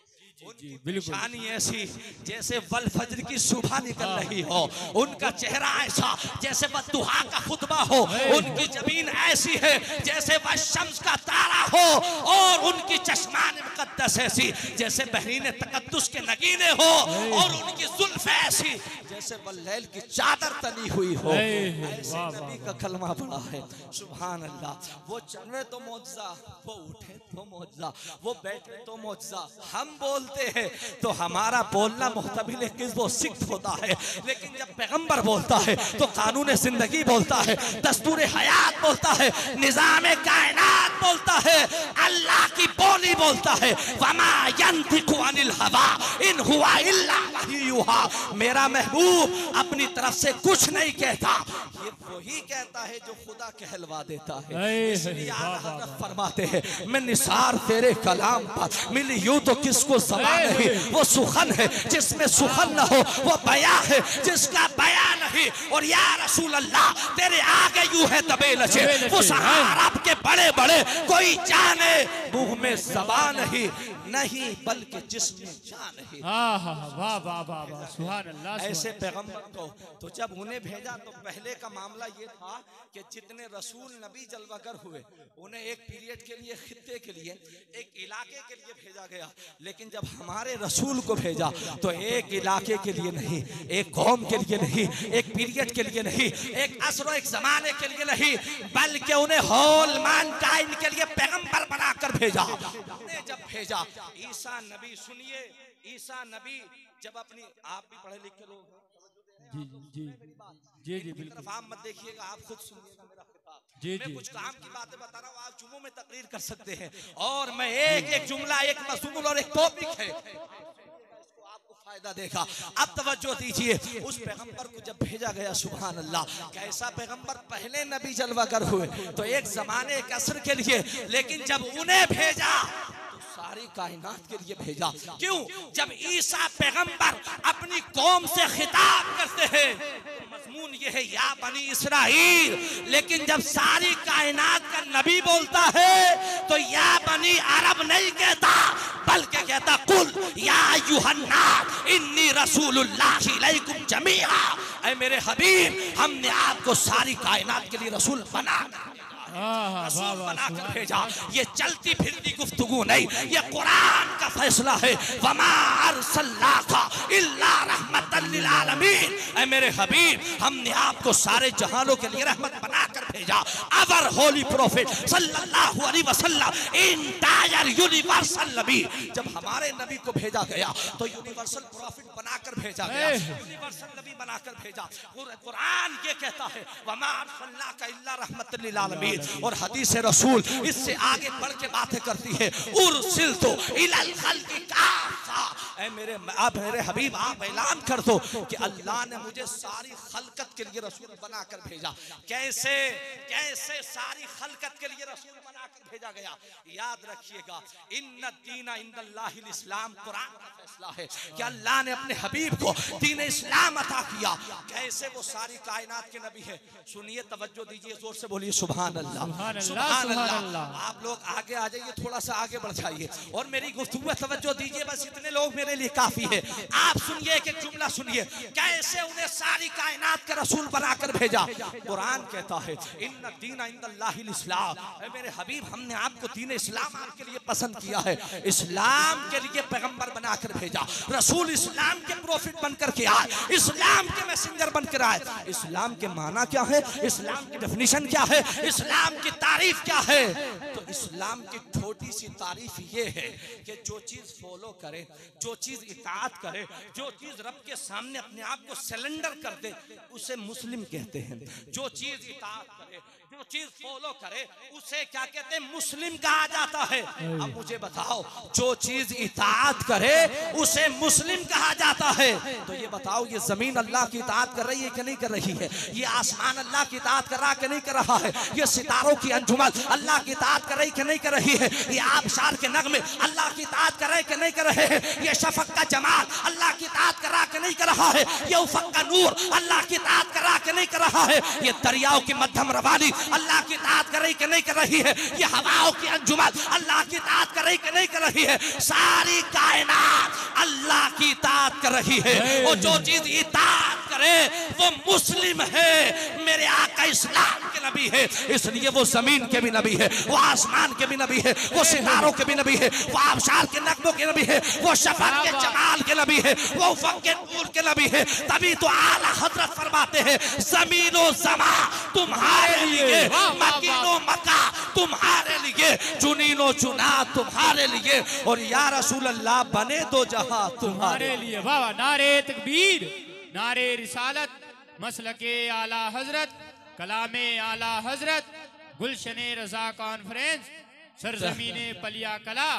जी बिल्कुल, शानी ऐसी जैसे वल फज्र की सुबह निकल रही हो, उनका चेहरा ऐसा जैसे बद्दुहा का खुतबा हो, उनकी जमीन ऐसी है जैसे वह शम्स का तारा हो, और उनकी चश्मान मुक़द्दस ऐसी जैसे बहरीन तक़द्दुस के नगीने हो, और उनकी जुल्फ़ ऐसी जैसे वल्लैल की चादर तनी हुई हो। ऐसे नबी का कलमा पड़ा है। सुभान अल्लाह। वो चले तो मौजज़ा, वो उठे तो मौजज़ा, वो बैठे तो मौजज़ा। हम बोल बोलते हैं तो हमारा बोलना मुहतमिल किज़्ब व सिक्त होता है, लेकिन जब पैगंबर बोलता है तो कानून जिंदगी बोलता है, दस्तूर हयात बोलता है, निज़ाम कायनात बोलता है, अल्लाह की बोली बोलता है। वमा यंतिकु अनिल हवा इन हुआ इल्ला वह्युहा। मेरा महबूब अपनी तरफ से कुछ नहीं कहता, ये वही कहता है जो खुदा कहलवा देता है। इसलिए आला हज़रत फरमाते हैं मैं निसार तेरे कलाम पर मिली यूं तो किसको ज़बान नहीं, वो सुखन है जिसमें सुखन न हो, वो बयां है जिसका बयां नहीं। और या रसूल अल्लाह तेरे आगे यूं है दबे लचे वो अरब के बड़े बड़े, कोई जाने मुंह में ज़बान नहीं बल्कि जिसमें जान है। वाह वाह वाह वाह, सुभान अल्लाह। ऐसे पैगंबर को तो जब उन्हें भेजा तो पहले का मामला ये था कि जितने रसूल नबी जलवागर हुए उन्हें एक पीरियड के लिए, खित्ते के लिए, एक इलाके के लिए भेजा गया। लेकिन जब हमारे रसूल को भेजा तो एक इलाके के लिए नहीं, एक कौम के लिए नहीं, एक पीरियड के लिए नहीं, एक असर एक जमाने के लिए नहीं, बल्कि उन्हें होल मैनकाइंड के लिए पैगंबर बनाकर भेजा। उन्हें जब भेजा ईसा नबी, सुनिए ईसा नबी जब अपनी, आप भी पढ़े लिखे लोग हैं, जी जी जी जी बिल्कुल, आप मत देखिएगा, आप खुद सुनिएगा मेरा खिताब। जी मैं जी कुछ काम की बातें बता रहा हूँ, आप जुम्मों में तकरीर कर सकते हैं, और मैं एक एक जुमला, एक मज़मून और एक टॉपिक है, आपको फायदा देगा। अब तवज्जो दीजिए, उस पैगंबर को जब भेजा गया, सुभान अल्लाह, कैसा पैगंबर। पहले नबी जलवागर हुए तो एक जमाने एक असर के लिए, लेकिन जब उन्हें भेजा सारी कायनात के लिए भेजा। क्यों? जब ईसा पैगंबर अपनी कौम से खिताब करते हैं मज़मून ये है या बनी इसराइल, लेकिन जब सारी कायनात का नबी बोलता है तो या बनी अरब नहीं कहता, बल्कि कहता कुल या अय्युहन्नास इन्नी रसूलुल्लाहि इलैकुम जमीआ। ऐ मेरे हबीब, हमने आपको सारी कायनात के लिए रसूल बनाकर भेजा। ये चलती फिरती गुफ्तगू नहीं, ये कुरान का फैसला है। वमा अरसलनाका इल्ला रहमतल लिल आलमीन। ऐ मेरे हबीब, हमने आपको सारे जहानों के लिए रहमत बनाकर भेजा। अवर होली प्रोफेट सल्लल्लाहु अलैहि वसल्लम इंटायर यूनिवर्सल नबी। जब हमारे नबी को भेजा गया तो यूनिवर्सल प्रॉफिट बनाकर भेजा गया, यूनिवर्सल नबी बनाकर भेजा। कुरान ये कहता है वमा अरसलनाका इल्ला रहमतल लिल आलमीन। और हदीस रसूल इससे आगे बढ़ के बातें करती है, उरसिलतु इलल खल्क़ि काफ़ा। ऐ मेरे हबीब, आप ऐलान कर दो कि अल्लाह ने मुझे सारी खलकत के लिए रसूल बनाकर भेजा। कैसे कैसे सारी खलकत के लिए रसूल बनाकर भेजा गया? याद रखिएगा, इन्ना दीना इंदल्लाहिल इस्लाम। कुरान का फैसला है कि अल्लाह ने अपने हबीब को दीन इस्लाम अता किया। कैसे वो सारी कायनात के नबी है? सुनिए, तवज्जो दीजिए, जोर से बोलिए सुभान अल्लाह, सुभान अल्लाह। आप लोग आगे आ जाइए, थोड़ा सा आगे बढ़ जाइए और मेरी गुफ्तगू में तवज्जो दीजिए। बस इतने लोग मेरे लिए काफी है। आप सुनिए, एक एक जुमला सुनिए, कैसे उन्हें सारी कायनात का रसूल बनाकर भेजा। कुरान कहता है इन्ना दीना इंदल्लाहिल इस्लाम। मेरे हबीब, हमने आपको दीन इस्लाम आपके लिए पसंद किया है, इस्लाम के लिए पैगंबर बनाकर भेजा। रसूल इस्लाम के प्रॉफिट बनकर के आए, इस्लाम के मैसेंजर बनकर आए। इस्लाम के माना क्या है? इस्लाम की डेफिनेशन क्या है? इस्लाम की तारीफ क्या है? तो इस्लाम की छोटी सी तारीफ ये है कि जो चीज फॉलो करे, जो चीज इताअत करे, जो चीज रब के सामने अपने आप को सरेंडर कर दे, उसे मुस्लिम कहते हैं। जो चीज इताअत करे, जो चीज फॉलो करे, उसे क्या कहते हैं? मुस्लिम कहा जाता है। अब मुझे बताओ, जो चीज इताअत करे उसे मुस्लिम कहा जाता है। तो ये बताओ, ये जमीन अल्लाह की इताअत कर रही है कि नहीं कर रही है? ये आसमान अल्लाह की इताअत कर रहा कि नहीं कर रहा है? ये सितारों की अंजुमन अल्लाह की इताअत कर रही कि नहीं कर रही है? ये आबशार के नगमे अल्लाह की इताअत कर रहे कि नहीं कर रहे हैं? ये शफक का जमाल अल्लाह की इताअत कर रहा कि नहीं कर रहा है? ये उफक का नूर अल्लाह की इताअत कर रहा कि नहीं कर रहा है? ये दरियाओं की मध्यम रवानी अल्लाह की इताअत कर रही कि नहीं कर रही है? ये हवाओं की अंजुमन अल्लाह की इताअत कर रही कि नहीं कर रही है? सारी कायनात अल्लाह की इताअत कर रही है। और जो चीज इताअत करे वो मुस्लिम है। मेरे आका इस्लाम के नबी है, इसलिए वो जमीन के भी नबी है, वो आसमान के भी नबी है, वो सितारों के भी नबी है, वो आबशार के नगमों के नबी है, वो शफक के जमाल के नबी है, वो उफक के नूर के नबी है। तभी तो आला हजरत फरमाते हैं, जमीनो जमा तुम्हारे लिए, मकीनो मका तुम्हारे लिए, चुनीनो चुना तुम्हारे लिए, और या रसूल अल्लाह बने दो जहां तुम्हारे लिए। वाह, नारे तकबीर, नारे रिसालत, मसलके आला हजरत, कलामे आला हजरत, गुलशने रजा कॉन्फ्रेंस, सरजमीने पलिया कला।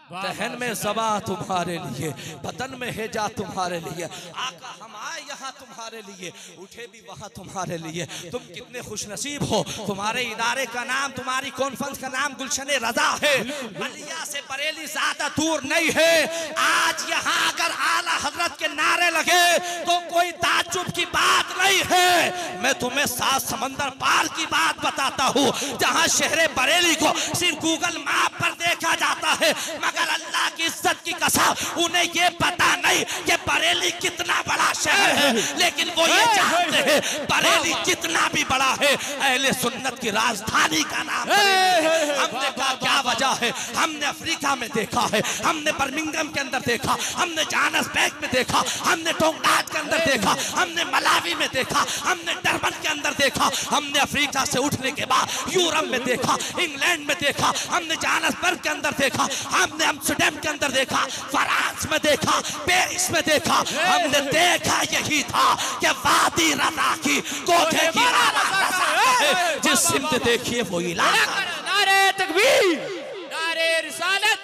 दहन में ज़बा तुम्हारे लिए, बदन में हेजा तुम्हारे लिए। आका हम आए यहाँ तुम्हारे लिए, उठे भी वहाँ तुम्हारे लिए। तुम कितने खुशनसीब हो, तुम्हारे इदारे का नाम, तुम्हारी कॉन्फ्रेंस का नाम गुलशन रजा है। बलिया से बरेली ज्यादा दूर नहीं है। आज यहाँ अगर आला हजरत के नारे लगे तो कोई ताज्जुब की बात नहीं है। मैं तुम्हें 7 समंदर पार की बात बताता हूँ, जहाँ शहर बरेली को सिर्फ गूगल मैप पर देखा जाता है, मगर अल्लाह की इज्जत की कसम उन्हें ये पता नहीं कि बरेली कितना बड़ा शहर है, लेकिन वो ये जानते हैं बरेली कितना भी बड़ा है, अहले सुन्नत की राजधानी का नाम बरेली है। हमने कहा क्या वजह है? हमने अफ्रीका में देखा है, हमने बर्मिंघम के अंदर देखा, हमने जोहान्सबर्ग में देखा, हमने टोंगनाट के अंदर देखा, हमने मलावी में देखा, हमने डरबन के अंदर देखा, हमने अफ्रीका से उठने के बाद यूरोप में देखा, इंग्लैंड में देखा, हमने जोहान्सबर्ग के अंदर देखा, हमने एम्स्टर्डम के अंदर देखा, फ्रांस में देखा, पेरिस में देखा। हमने देखा यही था कि वादी रजा की कोठे की आला रजा है, जिस सिमत देखिए वो इलाका। नारे तकबीर, नारे रिसालत,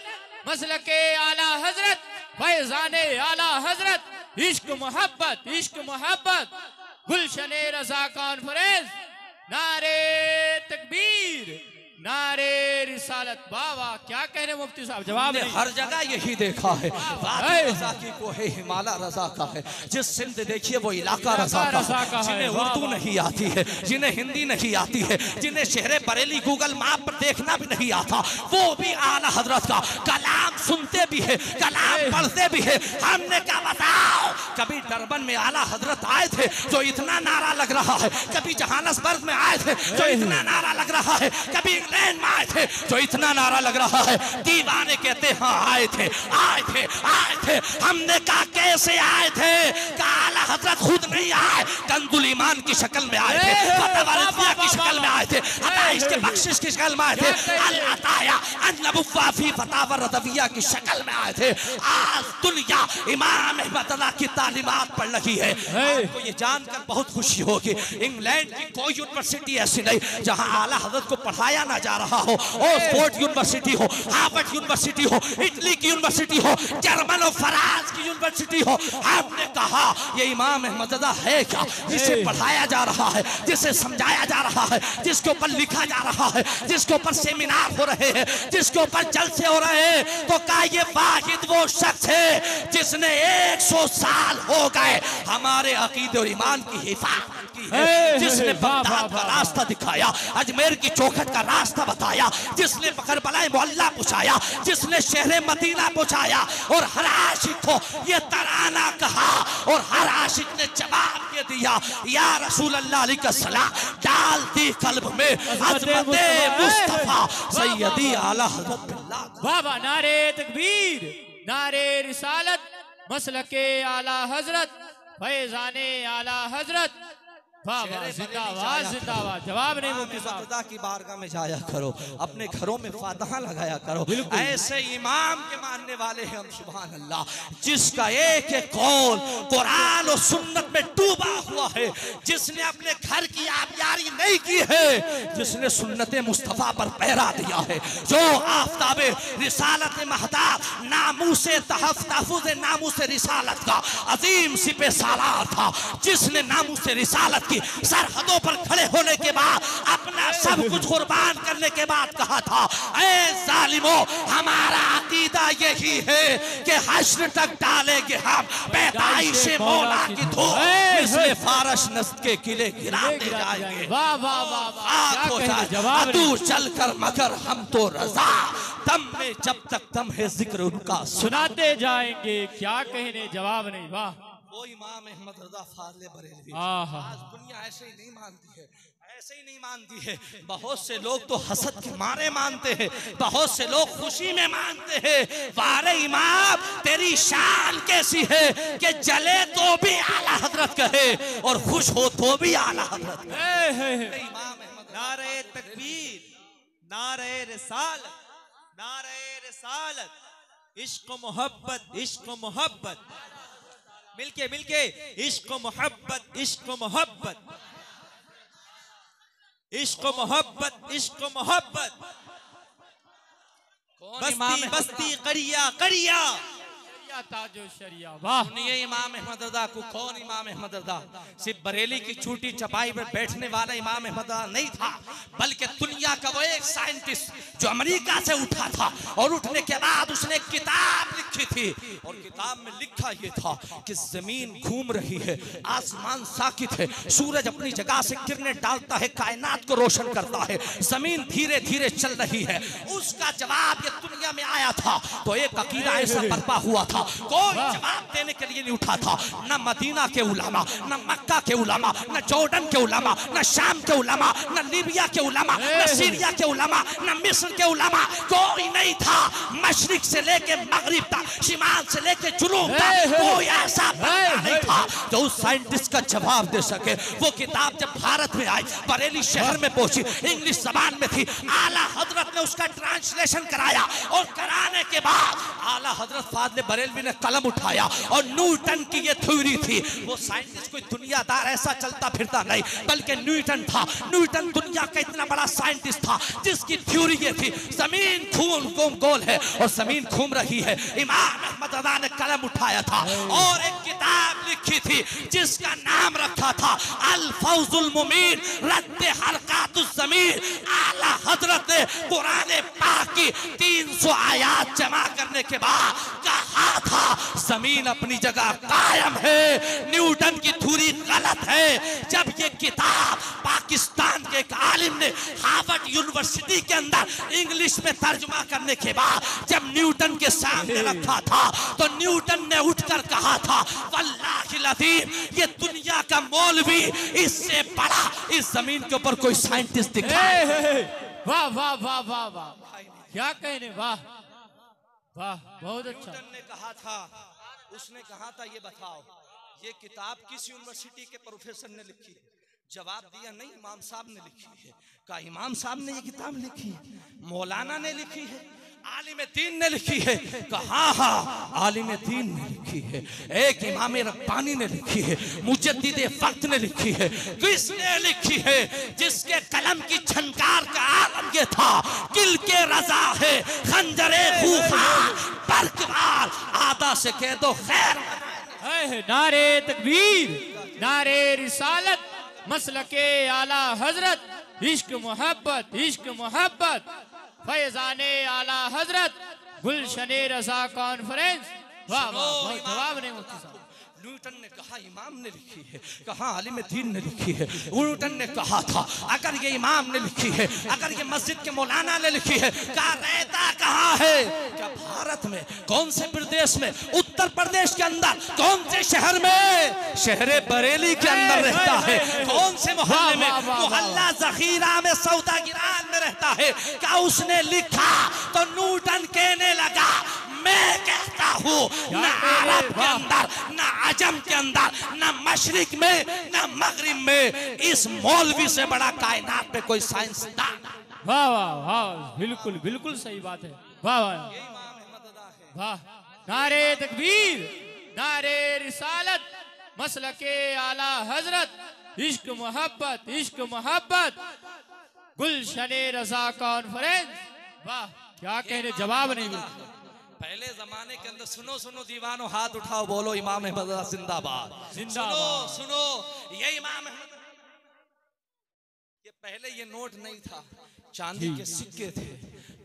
मसलके आला हजरत, फैजाने आला हजरत, इश्क मोहब्बत, इश्क मोहब्बत, गुलशने रजा कॉन्फ्रेंस। नारे तकबीर, नारे रिसालत। बाबा क्या कह रहे मुफ्ती साहब, जवाब नहीं। हर जगह यही देखा है, वादी रजा की कोहे हिमालय रजा का है, जिस सिंध देखिए वो इलाका रजा का है। जिन्हें उर्दू नहीं आती है, जिन्हें हिंदी नहीं आती है, जिन्हें शहर बरेली गूगल मैप पर देखना भी नहीं आता, वो भी आला हजरत का कलाम सुनते भी है, कलाम पढ़ते भी है। हमने कहा बताओ, कभी डरबन में आला हजरत आए थे जो इतना नारा लग रहा है, कभी जोहान्सबर्ग में आए थे जो इतना नारा लग रहा है, कभी इंग्लैंड में आए थे जो इतना नारा लग रहा है। दीवाने कहते हाँ आए थे, आए थे, आए थे। हमने कहा कैसे आए थे? आला हजरत खुद नहीं आए, कंजुल ईमान की शक्ल में आए थे, फतवा रज़विया की शक्ल में आए थे, अताइश के बख्शिश की शक्ल में आए थे, अल अताया अन नबुव्वा फी फतवा रज़विया की शक्ल में आए थे। आज दुनिया इमाम अहमद रज़ा की तालीमात पढ़ रही है। आपको ये जानकर बहुत खुशी होगी, इंग्लैंड की कोई यूनिवर्सिटी ऐसी नहीं जहां आला हजरत को पढ़ाया ना जा रहा हो। ऑक्सफोर्ड यूनिवर्सिटी हो, हार्वर्ड यूनिवर्सिटी हो, इटली की यूनिवर्सिटी हो, जर्मन और फ्रांस की यूनिवर्सिटी हो। हमने कहा ये इमाम अहमद रज़ा है क्या, जिसे पढ़ाया जा रहा है, जिसे समझाया जा रहा है, जिसके ऊपर लिखा जा रहा है, जिसके ऊपर सेमिनार हो रहे हैं, जिसके ऊपर जलसे हो रहे हैं, तो कहा ये वाहिद वो शख्स है जिसने 100 साल हो गए हमारे अकीदे और ईमान की हिफाजत की है, जिसने बगदाद का रास्ता दिखाया, अजमेर की चौखट का रास्ता बताया, जिसने करबला मोहल्ला पहुंचाया, जिसने शहर मदीना पहुंचाया, और हर आशिक को ये तराना कहा और हर आशिक ने जवाब ये दिया, या रसूल अल्लाह अलैहि सलाम, डाल दी कल्ब में अज़मते मुस्तफा सैयदी आला हज़रत। बाबा नारे तकबीर, नारे रिसालत, मसलके आला हजरत, फैजाने आला हजरत। बाबा जिंदाबाद, जिंदाबाद। जवाब नहीं मुफ्ती साहब की बारगाह में जाया करो, अपने घरों में फातहा लगाया करो। ऐसे इमाम के मानने वाले हैं हम, सुभान अल्लाह, जिसका एक एक कौल कुरान और सुन्नत में डूबा हुआ है, जिसने अपने घर की आबियारी नहीं की है, जिसने सुन्नत मुस्तफा पर पहरा दिया है, जो आफताबे रिसालत महताब नामूसे तहफ्फुज़ नामूसे रिसालत का अजीम सिपे सालार था, जिसने नामूसे रिसालत सरहदों पर खड़े होने के बाद अपना सब कुछ कुर्बान करने के बाद कहा था, ऐ जालिमों, हमारा अकीदा यही है कि हश्र तक डालेंगे हम पैदाइश मौला की धूप, इसलिए फारस नस्ल के किले गिराते जाएंगे। वाह वाह वाह वाह, जवाब दूर चलकर मगर हम तो रजा, दम में जब तक दम है जिक्र उनका सुनाते जाएंगे। क्या कहने, जवाब नहीं। वाह, वो इमाम अहमद रज़ा फाज़िल बरेलवी। आज दुनिया ऐसे ही नहीं मानती है, ऐसे ही नहीं मानती है। बहुत से लोग तो हसद के मारे मानते हैं, बहुत से लोग खुशी में मानते हैं। वारे इमाम, तेरी शान कैसी है कि जले तो भी आला हजरत कहे और खुश हो तो भी आला हजरत कहे। इमाम अहमद, नारे तकबीर, नारे रिसालत, नारे रिसालत, इश्क मोहब्बत, इश्क मोहब्बत, मिलके मिलके इश्क मोहब्बत, इश्क मोहब्बत, इश्क मोहब्बत, इश्क मोहब्बत, बस्ती बस्ती करिया करिया ताजो शरिया। वाह, सुनिए इमाम अहमद रज़ा को। कौन इमाम अहमद रज़ा? सिर्फ बरेली की छोटी चपाई पर बैठने वाला इमाम अहमद रज़ा नहीं था, बल्कि दुनिया का वो एक साइंटिस्ट जो अमेरिका से उठा था और उठने के बाद उसने एक किताब लिखी थी और किताब में लिखा ये था कि जमीन घूम रही है, आसमान साकित है, सूरज अपनी जगह से किरणें डालता है, कायनात को रोशन करता है, जमीन धीरे धीरे चल रही है। उसका जवाब ये दुनिया में आया था तो एक अकीदा ऐसा बर्पा हुआ था, कोई जवाब देने के लिए नहीं उठा था। न मदीना के उलमा, न मक्का के उलमा, न जॉर्डन के उलमा, न शाम के उलमा, न लीबिया के उलमा, न सीरिया के उलमा, न मिस्र के उलमा, कोई नहीं था। मशरिक से लेके मगरिब तक, शिमाल से लेके जुनूब तक कोई ऐसा बंदा नहीं था जो उस साइंटिस्ट का जवाब दे सके। वो किताब जब भारत में आई, बरेली शहर में पहुंची, इंग्लिश जबान में थी, आला हजरत ने उसका ट्रांसलेशन कराया और कराने के बाद आला हजरत फादले बरेलवी ने कलम उठाया और न्यूटन की ये थ्योरी थी। वो साइंटिस्ट कोई दुनियादार ऐसा चलता फिरता नहीं, बल्कि न्यूटन था। न्यूटन दुनिया का इतना बड़ा साइंटिस्ट था जिसकी थ्योरी ये थी जमीन घूम गोल है और जमीन घूम रही है। इमाम अहमद रज़ा ने कलम उठाया था और एक किताब लिखी थी जिसका नाम रखा था अल फौजुल मुमीन रद्द हरकातुज ज़मीन। आला हजरत ने कुरान पाक की 300 आयात जमा करने के बाद कहा था जमीन अपनी जगह कायम है, न्यूटन की थ्योरी गलत है। जब ये किताब पाकिस्तान के एक आलिम ने हार्वर्ड यूनिवर्सिटी के अंदर इंग्लिश में तर्जुमा करने के बाद जब न्यूटन के सामने रखा था तो न्यूटन ने उठकर कहा था वल्लाहिल अज़ीम ये दुनिया का मौलवी इससे बड़ा इस जमीन के ऊपर कोई साइंटिस्ट दिखाए। वाह वाह वाह वाह वाह, क्या कहने, वाह वाह, बहुत अच्छा। न्यूटन ने कहा था, उसने कहा था ये बताओ ये किताब किस यूनिवर्सिटी के प्रोफेसर ने लिखी है? जवाब दिया नहीं, इमाम साहब ने लिखी है। कहा इमाम साहब ने ये किताब लिखी है? मौलाना ने लिखी है? आलिम दीन ने लिखी है? कहा हाँ आलिम दीन ने लिखी है। एक इमाम रब्बानी ने लिखी है, मुजद्दिद वक्त ने लिखी है। किसने लिखी है? जिसके कलम की झनकार का आलम ये था किल के रजा है खंजरे खूंखार बरकरार आदा से कह दो खैर। नारे तकबीर, नारे रिसालत, मसलके आला हजरत, इश्क मोहब्बत, इश्क मोहब्बत, फैजाने आला हजरत, गुलशने रजा कॉन्फ्रेंस। वाह वाह, जवाब नहीं मुफ्ती साहब। न्यूटन ने कहा इमाम ने लिखी है, कहा आलिम दीन ने लिखी है। न्यूटन ने कहा था अगर ये इमाम ने लिखी है, अगर ये मस्जिद के मौलाना ने लिखी है, कहा रहता कहाँ है? क्या भारत में? कौन से प्रदेश में? उत्तर प्रदेश के अंदर। कौन से शहर में? शहर बरेली के अंदर रहता है। कौन से मोहल्ले में? मोहल्ला जखीरा में, सौदागिरान में रहता है। क्या उसने लिखा? तो न्यूटन कहने लगा मैं कहता हूँ न अरब के अंदर, न अजम के अंदर, न मशरिक में, न मगरिब में इस मौलवी से बड़ा कायनात पे कोई साइंसदान। वाह वाह वाह, बिल्कुल बिल्कुल सही बात है। वाह वाह वाह, नारे तकबीर, नारे रिसालत, मसलके आला हजरत, इश्क मोहब्बत, इश्क मोहब्बत, गुलशने रजा कॉन्फ्रेंस। वाह, क्या कहने, जवाब नहीं मिलता। पहले जमाने के अंदर सुनो सुनो दीवानो हाथ उठाओ बोलो इमाम अहमद रज़ा जिंदाबाद। जिंदाबाद। सुनो सुनो ये इमाम अहमद, ये पहले ये नोट नहीं था, चांदी के सिक्के थे,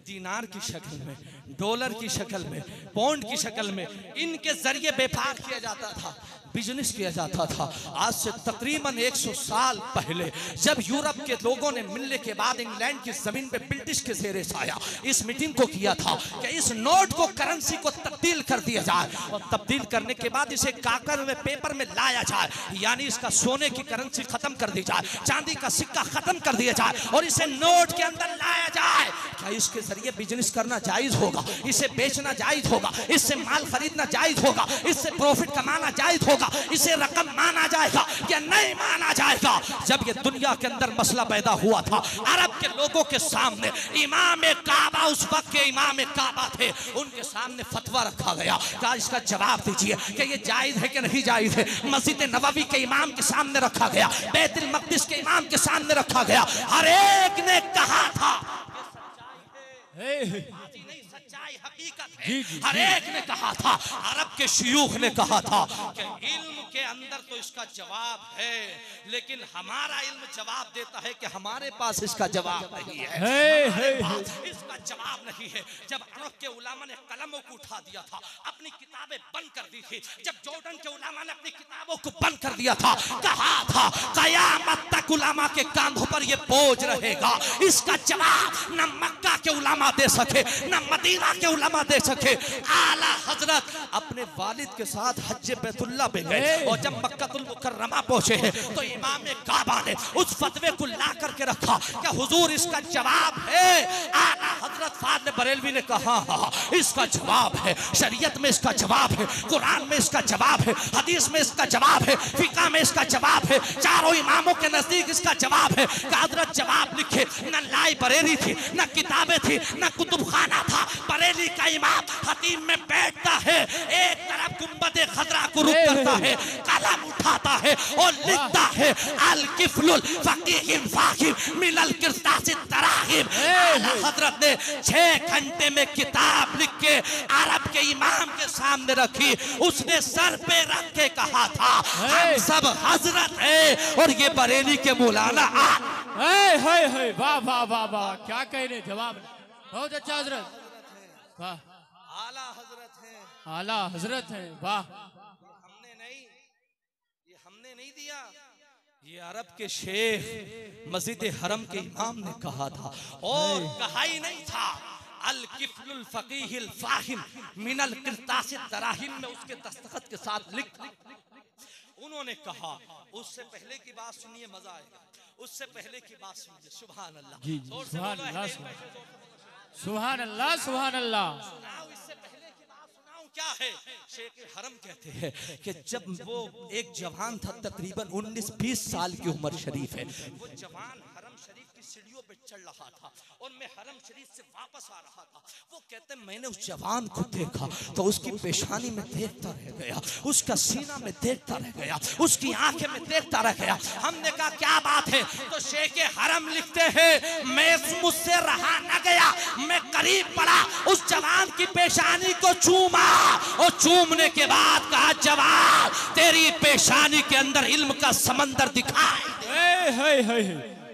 दीनार की शक्ल में, डॉलर की शक्ल में, पौंड की शक्ल में। इनके जरिए व्यापार किया जाता था, बिजनेस किया जाता था। आज से तकरीबन 100 साल पहले जब यूरोप के लोगों ने मिलने के बाद इंग्लैंड की जमीन पे ब्रिटिश के ज़ेरे साया इस मीटिंग को किया था कि इस नोट को, करेंसी को तब्दील कर दिया जाए और तब्दील करने के बाद इसे कागज में, पेपर में लाया जाए, यानी इसका सोने की करेंसी खत्म कर दी जाए, चांदी का सिक्का खत्म कर दिया जाए और इसे नोट के अंदर लाया जाए। क्या इसके जरिए बिजनेस करना जायज होगा? इसे बेचना जायज होगा? इससे माल खरीदना जायज होगा? इससे प्रॉफिट कमाना जायज होगा? होगा, इसे रकम माना जाएगा या नहीं माना जाएगा। जब ये दुनिया के अंदर मसला पैदा हुआ था, अरब के लोगों के सामने इमाम काबा, उस वक्त के इमाम काबा थे, उनके सामने फतवा रखा गया। कहा इसका जवाब दीजिए कि ये जायज है कि नहीं जायज है। मस्जिद नबवी के इमाम के सामने रखा गया, बैतुल मक़दिस के इमाम के सामने रखा गया। हर एक ने कहा था सच्चाई हकीकत है। हर एक ने कहा था, अरब के शयूख ने कहा था कि इल्म के अंदर तो इसका जवाब है, लेकिन हमारा इल्म जवाब देता है कि हमारे पास इसका जवाब नहीं है, इसका जवाब नहीं है। जब अरब के उलामा ने कलमों को उठा दिया था, अपनी किताबें बंद कर दी थी, जब जॉर्डन के उलामा ने अपनी किताबों को बंद कर दिया था, कहा था कयामत तक उलामा के कांधों पर यह बोझ रहेगा। इसका जवाब न मक्का के उलामा दे सके, न मदीना के उलमा दे सके। आला हजरत अपने वालिद के साथ हज बैतुल्ला पे गए और जब मक्कातुल मुकर्रमा पहुंचे तो इमाम काबा ने उस फतवे को ला करके रखा कि हुजूर इसका जवाब है। आला हजरत फादल बरेलवी ने कहा इसका जवाब है, शरीयत में इसका जवाब है, कुरान में इसका जवाब है, हदीस में इसका जवाब है, फिका में इसका जवाब है, चारों इमामों के नजदीक इसका जवाब है। हजरत जवाब लिखे, न लाई बरेली थी, न किताबें थी, न कुतुब खाना था। बरेली का इमाम हतीम में बैठता है, एक तरफ गुंबद खजरा को रुक करता है, कलम उठाता है और लिखता है अल किफलुल फकीह फाहिम मिनल किरतास तराहिम। हजरत ने 6 घंटे में किताब लिख के अरब के इमाम के सामने रखी। उसने सर पे रख के कहा था हम सब हजरत है और ये बरेली के मौलाना। वाह वाह वाह वाह, क्या कह रहे, जवाब बहुत अच्छा हजरत, वाह आला हजरत है, आला हजरत है, वाह। हमने नहीं दिया, ये अरब के शेख मस्जिद हरम के इमाम ने कहा था, और कहा ही नहीं था अल किफलुल फकीहिल फाहिम मिनल किरतास दराहिम में उसके दस्तखत के साथ लिख। उन्होंने कहा, उससे पहले की बात सुनिए, मजा आएगा। उससे पहले की बात सुनिए, सुभान अल्लाह, सुभान अल्लाह, सुभान अल्लाह, सुभान अल्लाह। इससे पहले की बात सुनाऊं क्या है? शेख हरम कहते हैं कि जब वो एक जवान था, तकरीबन 19-20 साल की उम्र शरीफ है, वो जवान हरम शरीफ की सीढ़ियों पे चढ़ रहा था और मैं हरम शरीफ से वापस आ रहा था। वो कहते हैं मैंने उस जवान को देखा तो उसकी पेशानी में देखता रह गया, उसका सीना में देखता रह गया, उसकी आंखें में देखता रह गया। हमने कहा क्या बात है? तो शेख हरम लिखते हैं मैं मुझसे रहा न गया, मैं करीब पड़ा, उस जवान की पेशानी को चूमा और चूमने के बाद कहा जवान तेरी पेशानी के अंदर इल्म का समंदर दिखाई।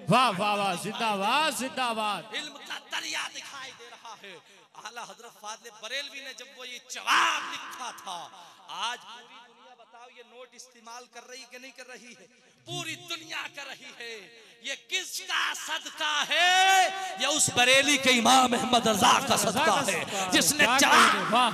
वाह वाह वाह, जिंदाबाद जिंदाबाद, इल्म का दरिया दिखाई दे रहा है। आला हजरत फादल बरेलवी ने जब वो ये जवाब लिखा था, आज पूरी दुनिया बताओ ये नोट इस्तेमाल कर रही कि नहीं कर रही है? पूरी दुनिया कर रही है। ये किसका सदका है? ये उस बरेली के इमाम अहमद रजा का सदका है जिसने जवाब।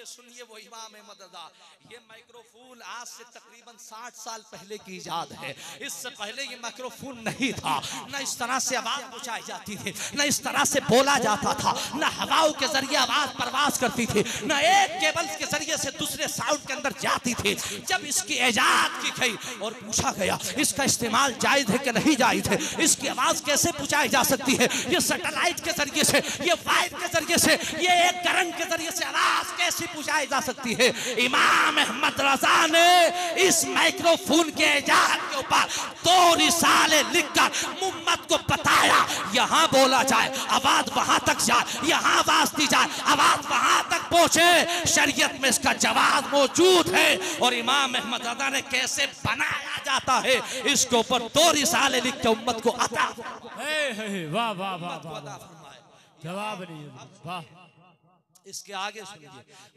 सुनिए वो इमाम अहमद रजा, ये माइक्रोफोन आज से तकरीबन 60 साल पहले की इजाद है। इससे पहले ये माइक्रोफोन नहीं था, न इस तरह से आवाज पहुंचाई जाती थी, न इस तरह से बोला जाता था, न हवाओं के जरिए आवाज परवाज करती थी, न एक केबल के जरिए से दूसरे साउंड के अंदर जाती थी। जब इसकी इजाद की गई और पूछा गया इसका इस्तेमाल जायज है कि नहीं जायज है, इसकी आवाज कैसे पहुंचाई जा सकती है, ये सैटेलाइट के जरिए से, ये वायर के जरिए से, ये एक करंट के जरिए से आवाज कैसे पहुंचाई जा सकती है? इमाम अहमद रजा ने इस माइक्रोफोन के इजाद के ऊपर 2 रिसाले लिखकर उम्मत को बताया, यहां बोला जाए आवाज वहां तक जाए, यहां आवाज दी जाए आवाज वहां तक पहुंचे। शरीयत में इसका जवाब मौजूद है और इमाम अहमद रजा ने कैसे बनाया जाता है इसके ऊपर 2 रिसाले लिख के उम्मत को अता। वाह वाह वाह, जवाब नहीं, वाह। इसके आगे सुनिए,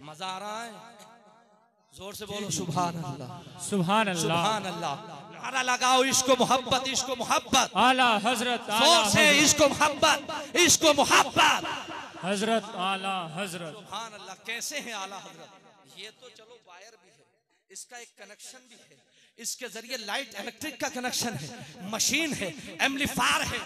मजा आ रहा है? जोर से बोलो सुभान अल्लाह, सुभान अल्लाह, सुभान अल्लाह। नारा लगाओ इश्क मोहब्बत, इश्क मोहब्बत। आला हजरत, जोर से इश्क मोहब्बत, इश्क मोहब्बत। हजरत आला हजरत, सुभान अल्लाह। कैसे हैं आला हजरत? ये तो चलो वायर भी है, इसका एक कनेक्शन भी है, इसके जरिए लाइट इलेक्ट्रिक का कनेक्शन है, मशीन है, एम्पलीफायर है,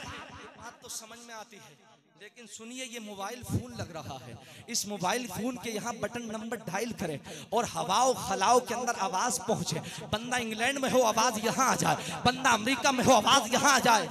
बात तो समझ में आती है। लेकिन सुनिए, ये मोबाइल फोन लग रहा है, इस मोबाइल फोन के यहाँ बटन नंबर डायल करें और हवाओं खलाओं के अंदर आवाज पहुंचे। बंदा इंग्लैंड में हो आवाज यहाँ आ जाए, बंदा अमेरिका में हो आवाज यहाँ आ जाए।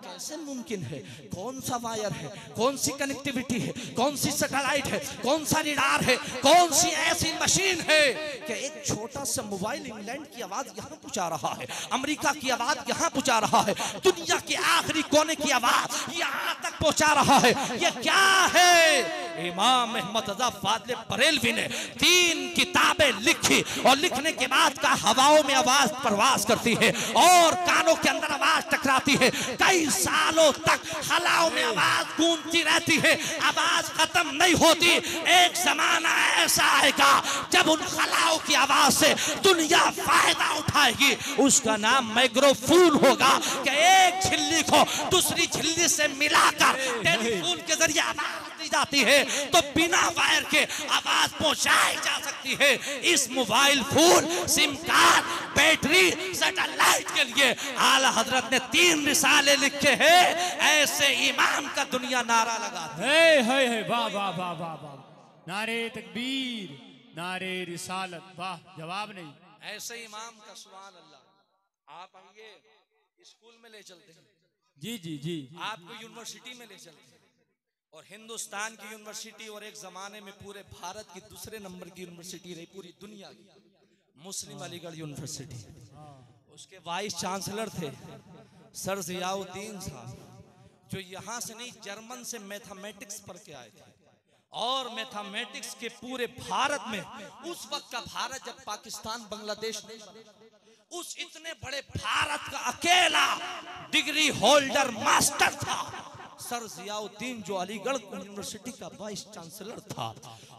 कैसे मुमकिन है? कौन सा वायर है, कौन सी कनेक्टिविटी है, कौन सी सैटेलाइट है, कौन सा रडार है, कौन सी ऐसी मशीन है कि एक छोटा सा मोबाइल इंग्लैंड की आवाज यहाँ पहुंचा रहा है, अमेरिका की आवाज यहाँ पहुंचा रहा है, दुनिया के आखिरी कोने की आवाज यहाँ तक पहुंचा रहा है। ये क्या है? इमाम अहमद रज़ा फाज़िल बरेलवी ने 3 किताबें लिखी और लिखने के बाद का हवाओं में आवाज परवास करती है और कानों के अंदर आवाज टकराती है। कई सालों तक हलाओं में आवाज गूंजती रहती है, आवाज खत्म नहीं होती। एक जमाना ऐसा आएगा जब उन हलाओं की आवाज से दुनिया फायदा उठाएगी। उसका नाम माइक्रोफोन होगा कि एक झिल्ली को दूसरी झिल्ली से मिलाकर टेलीफोन के जरिए आवाज दी जाती है तो बिना वायर के आवाज पहुंचाई जा सकती है। इस mobile phone, SIM card, battery, satellite के लिए आला हजरत ने 3 रिसाले लिखे हैं। ऐसे इमाम का दुनिया नारा लगाती है। वाह वाह वाह वाह वाह, नारे तकबीर, नारे रिसालत, वाह जवाब नहीं। ऐसे इमाम का सुभान अल्लाह। आप आइए, स्कूल में ले चलते हैं, जी जी जी, आपको यूनिवर्सिटी में ले चलते हैं। और हिंदुस्तान की यूनिवर्सिटी और एक जमाने में पूरे भारत की दूसरे नंबर की यूनिवर्सिटी रही पूरी दुनिया की, मुस्लिम अलीगढ़ यूनिवर्सिटी। उसके वाइस चांसलर थे सर जियाउद्दीन साहब, जो यहाँ से नहीं जर्मन से मैथमेटिक्स पढ़ के आए थे। और मैथमेटिक्स के पूरे भारत में, उस वक्त का भारत जब पाकिस्तान बांग्लादेश नहीं, उस इतने बड़े भारत का अकेला डिग्री होल्डर मास्टर था सर जियाउद्दीन, जो अलीगढ़ यूनिवर्सिटी का वाइस चांसलर था।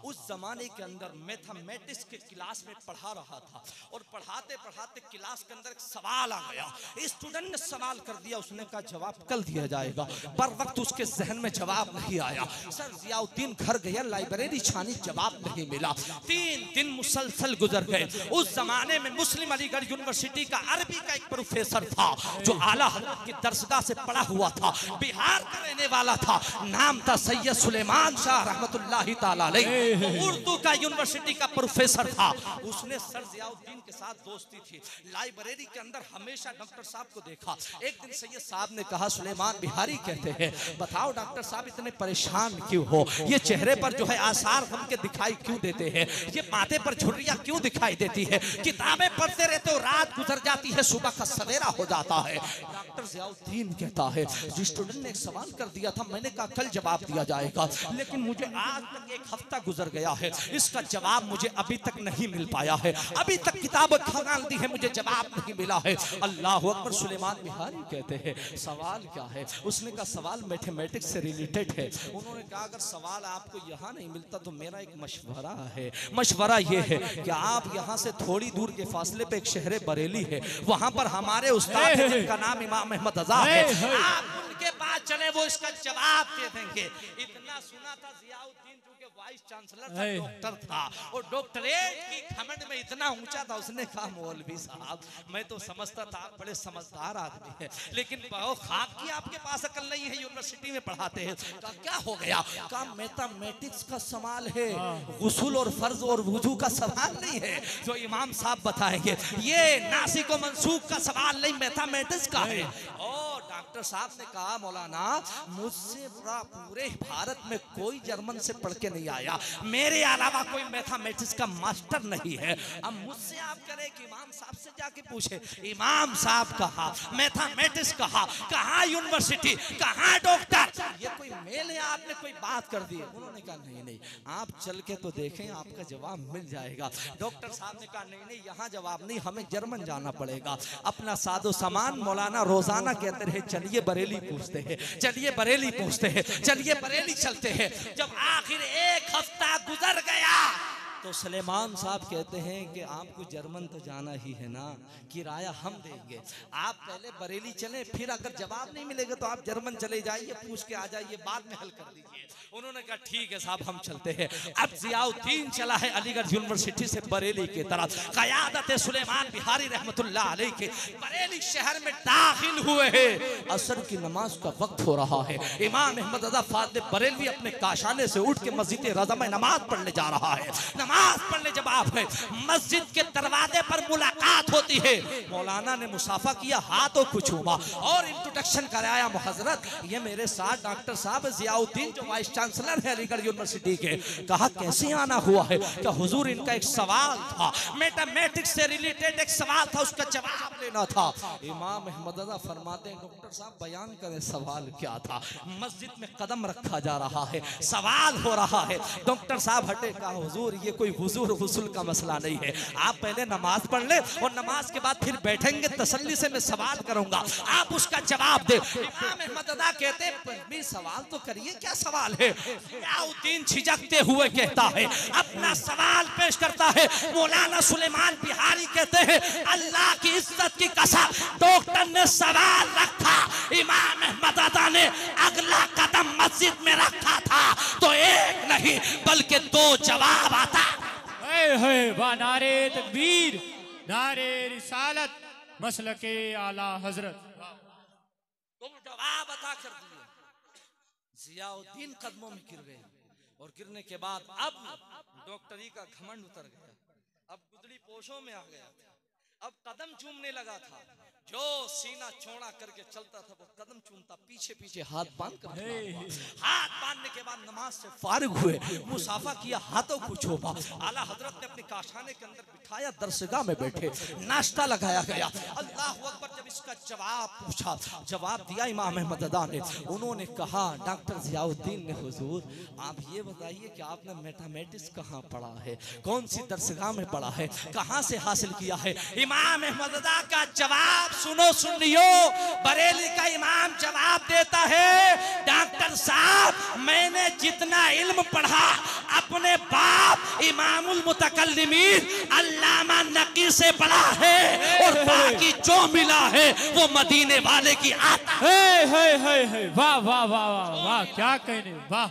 उस जमाने के अंदर मैथमेटिक्स के क्लास में पढ़ा रहा था और पढ़ाते पढ़ाते क्लास के अंदर एक सवाल आ गया। स्टूडेंट ने सवाल कर दिया, उसने कहा जवाब कल दिया जाएगा, पर वक्त उसके जहन में जवाब नहीं आया। सर जियाउद्दीन घर गया, लाइब्रेरी छानी, जवाब नहीं मिला। 3 दिन मुसलसल गुजर गए। उस जमाने में मुस्लिम अलीगढ़ यूनिवर्सिटी का अरबी का एक प्रोफेसर था जो आला हज़रत की दरसगाह से पढ़ा हुआ था, बिहार का रहने वाला था, नाम था सैयद सुलेमान शाह रहमतुल्लाहि ताला अलैह। उर्दू का यूनिवर्सिटी का प्रोफेसर था। उसने सर जियाउद्दीन के साथ दोस्ती थी, लाइब्रेरी के अंदर हमेशा डॉक्टर साहब को देखा। एक दिन सैयद साहब ने कहा, सुलेमान बिहारी कहते हैं, बताओ डॉक्टर साहब इतने परेशान क्यों हो? ये चेहरे पर जो है आसार गम के दिखाई क्यों देते हैं? ये माथे पर झुर्रियां क्यों दिखाई देती है? किताबें पढ़ते रहते हो, रात गुजर जाती है, सुबह का सवेरा हो जाता है। डॉक्टर जियाउद्दीन कहता है, जिस स्टूडेंट ने एक सवाल कर दिया था, मैंने कहा कल जवाब दिया जाएगा, लेकिन मुझे आज तक 1 हफ्ता गुजर गया है, इसका जवाब मुझे अभी तक नहीं मिल पाया है। अभी तक किताब खंगाल दी है, मुझे जवाब नहीं मिला है। अल्लाह अकबर। सुलेमान बिहारी कहते हैं, सवाल क्या है? उसने कहा सवाल मैथमेटिक्स से रिलेटेड है। उन्होंने कहा अगर सवाल आपको यहाँ नहीं मिलता तो मेरा एक मशवरा है। मशवरा ये है कि आप यहाँ से थोड़ी दूर के फासले पे एक शहर बरेली है, वहां पर हमारे उस्ताद हैं जिनका नाम इमाम अहमद रज़ा है, आप उनके पास चले, वो इसका जवाब दे देंगे। इतना सुना था जियाउद्दीन चूंकि वाइस चांसलर था, डॉक्टर था, और डॉक्टरेट की घमंड में इतना ऊंचा था, उसने कहा मौलवी साहब मैं तो समझता था आप बड़े समझदार आदमी हैं, लेकिन बहुत खाक की आपके पास अकल नहीं है, यूनिवर्सिटी में पढ़ाते हैं। कहा क्या हो गया? कहा मैथमेटिक्स का सवाल है, गुस्ल और फर्ज और वुजू का सवाल नहीं है जो इमाम साहब बताएंगे, ये नासिक और मंसूख का सवाल नहीं, मैथमेटिक्स का है। और डॉक्टर साहब ने कहा मौलाना मुझसे पूरे भारत में कोई जर्मन से पढ़ के नहीं आया, मेरे अलावा कोई मैथमेटिक्स का मास्टर नहीं है। अब मुझसे आप करें कि इमाम साहब से जाके पूछे, इमाम साहब कहा, मैथमेटिक्स कहा, कहाँ यूनिवर्सिटी, कहाँ डॉक्टर, ये कोई मेल है? आपने कोई बात कर दी? उन्होंने कहा नहीं नहीं, आप चल के तो देखें, आपका जवाब मिल जाएगा। डॉक्टर साहब ने कहा नहीं नहीं, यहाँ जवाब नहीं, हमें जर्मन जाना पड़ेगा। अपना सादो सामान मौलाना रोजाना कहते रहे, चलिए बरेली पूछते हैं, चलिए बरेली पूछते हैं, चलिए बरेली चलते हैं। जब आखिर 1 हफ्ता गुजर गया तो तो सुलेमान साहब कहते हैं कि आपको जर्मन तो जाना ही है ना, किराया हम देंगे, आप पहले बरेली चलें, फिर अगर जवाब नहीं मिलेगा तो आप जर्मन चले जाइए, पूछ के आ जाइए, बाद में हल कर दीजिए। उन्होंने कहा ठीक है साहब हम चलते हैं। अब जियाउद्दीन चला है अलीगढ़ यूनिवर्सिटी से बरेली के तरफ, क़यादत सुलेमान बिहारी रहमतुल्लाह अलैह के बरेली शहर में दाखिल हुए हैं। असर की नमाज का वक्त हो रहा है। इमाम अहमद रज़ा फाज़िल बरेलवी अपने काशाने से उठ के मस्जिद रज़ा में नमाज पढ़ने जा रहा है। नमाज पढ़ने जब आप है मस्जिद के दरवाजे पर मुलाकात होती है। मौलाना ने मुसाफा किया, हाथों को छूमा और इंट्रोडक्शन कराया। हजरत ये मेरे साथ डॉक्टर साहब जियाउद्दीन जो वाइस चांसलर है अलीगढ़ यूनिवर्सिटी के। कहा कैसे आना हुआ है? क्या हुजूर इनका एक सवाल था, मैथमेटिक्स से रिलेटेड एक सवाल था, उसका जवाब लेना था। इमाम अहमद रज़ा फरमाते हैं डॉक्टर साहब बयान करें सवाल क्या था। मस्जिद में कदम रखा जा रहा है, सवाल हो रहा है। डॉक्टर साहब हटे, कहा हुजूर ये कोई हुजूर हुसूल का मसला नहीं है, आप पहले नमाज पढ़ ले और नमाज के बाद फिर बैठेंगे, तसल्ली से मैं सवाल करूंगा, आप उसका जवाब दे। इमाम अहमद रज़ा कहते भी सवाल तो करिए, क्या सवाल है? जियाउद्दीन झिझकते हुए कहता है, अपना सवाल पेश करता है। मौलाना सुलेमान बिहारी कहते हैं अल्लाह की इज्जत की कसम डॉक्टर ने सवाल रखा, इमाम अहमद रज़ा ने अगला कदम मस्जिद में रखा था तो एक नहीं बल्कि दो जवाब आता। नारे तकबीर, नारे रिसालत, मसलके आला हजरत। तुम जवाब अता कर दिए। जियाउद्दीन कदमों में गिर गए और गिरने के बाद अब डॉक्टरी का घमंड उतर गया, अब गुदड़ी पोशों में आ गया, अब कदम चूमने लगा था। जो सीना चौड़ा करके चलता था वो कदम चूमता, पीछे पीछे हाथ बांध कर। हाथ बांधने के बाद नमाज से फारिग हुए, मुसाफा किया, हाथों को छुपा। आला हजरत ने अपने काशाने के अंदर बिठाया, दरसगाह में बैठे, नाश्ता लगाया गया। अल्लाह अकबर जब इसका जवाब पूछा, जवाब दिया इमाम अहमद रज़ा ने। उन्होंने कहा डॉक्टर जियाउद्दीन ने हुजूर आप ये बताइए कि आपने मैथमेटिक्स कहाँ पढ़ा है, कौन सी दरसगाह में पढ़ा है, कहाँ से हासिल किया है? इमाम अहमद रज़ा का जवाब सुनो, सुन लियो। बरेली का इमाम जवाब देता है डॉक्टर साहब मैंने जितना इल्म पढ़ा अपने बाप इमामुल मुतकल्लिमीन अल्लामा नकी से पढ़ा है और बाकी जो मिला है वो मदीने वाले की आता है। वाह वाह वाह वाह वाह, क्या कहने, वाह,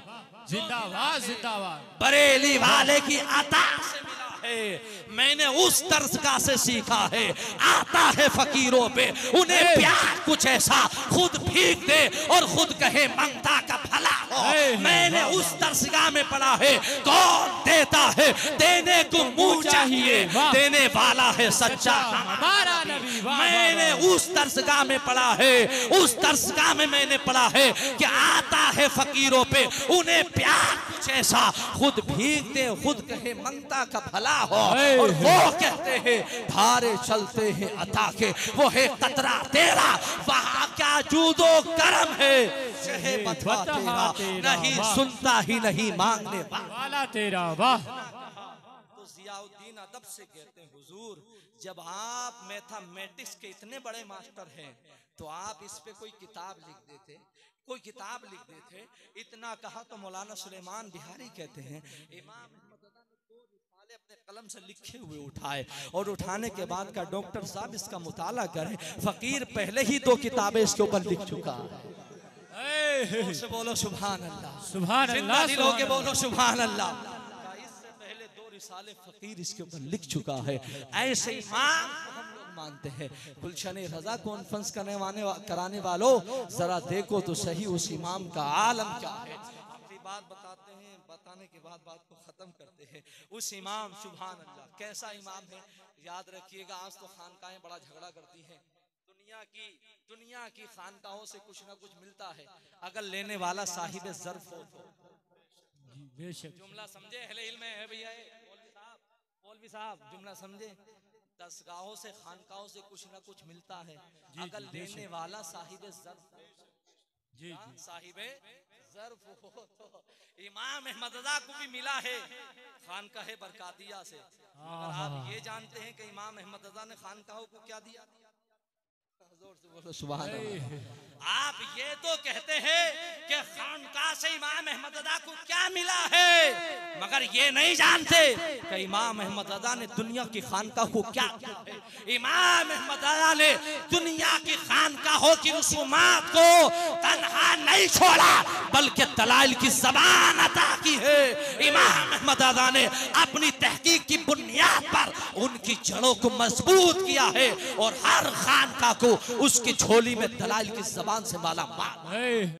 जिंदाबाद जिंदाबाद। बरेली वाले की आता से मिला है, मैंने उस दरसगाह से सीखा है। आता है फकीरों पे उन्हें प्यार कुछ ऐसा खुद भीग दे और खुद कहे मंगता का भला हो। मैंने उस दरसगाह में पढ़ा है कौन देता है देने को मुंह चाहिए, देने वाला है सच्चा हमारा नबी। मैंने उस दरसगाह में पढ़ा है, उस दरसगाह में मैंने पढ़ा है कि आता है फकीरों पे उन्हें प्यार कुछ ऐसा खुद भीग दे, खुद कहे मंगता का भला हो। और वो कहते हैं धारे चलते हैं अता के, वो है कतरा तेरा, वहाँ क्या जूदो करम है, चाहे बता तेरा, नहीं सुनता ही नहीं मांगने वाला तेरा। वाह। तो जियाउद्दीन अदब से कहते हैं हुजूर जब आप मैथमेटिक्स के इतने बड़े मास्टर हैं तो आप इस पे कोई किताब लिख देते, कोई किताब लिख देते। इतना कहा तो मौलाना सुलेमान बिहारी कहते हैं इमाम अपने कलम से लिखे हुए उठाए और उठाने के बाद का डॉक्टर साहब इसका मुताला करें, फकीर पहले ही 2 किताबें इसके ऊपर लिख चुका है। से बोलो सुभान अल्लाह, सुभान अल्लाह, दिलों के बोलो सुभान अल्लाह। इससे पहले 2 रिसाले फकीर इसके ऊपर लिख चुका है। ऐसे इमाम को हम लोग मानते हैं। गुलशन रजा कॉन्फ्रेंस कराने वालों जरा देखो तो सही उस इमाम का आलम क्या है। अपनी बात बताते हैं, बताने के बाद बात को खत्म करते हैं। उस इमाम सुभान अल्लाह कैसा इमाम है याद रखिएगा। आज तो खानकाहें बड़ा झगड़ा करती हैं, दुनिया की खानकाहों से कुछ ना कुछ मिलता है अगर लेने वाला साहिब ज़र्फ हो तो। जुमला समझे, अहले इल्म है भैया, मौलवी साहब जुमला समझे। दरगाहों से खानकाहों से कुछ ना कुछ मिलता है अगर लेने वाला साहिब ज़र्फ हो, साहिब ज़र्फ हो। तो इमाम अहमद रज़ा को भी मिला है खानकाहे बरकातिया से। मगर आप ये जानते हैं कि इमाम अहमद रज़ा ने खानकाहों को क्या दिया? सुभान अल्लाह। आप ये तो कहते हैं कि खानकाह से इमाम अहमद रज़ा को क्या मिला है, मगर ये नहीं जानते कि इमाम अहमद रज़ा ने दुनिया की खानकाह को क्या किया है। इमाम अहमद रज़ा ने दुनिया की खानकाहों की रसूमात को तन्हा नहीं छोड़ा, बल्कि दलाइल की ज़बान अता की है। इमाम अहमद रज़ा ने अपनी तहकीक की बुनियाद पर उनकी जड़ों को मजबूत किया है और हर खानकाह को उसकी झोली में दलाइल की ज़बान से माला माल।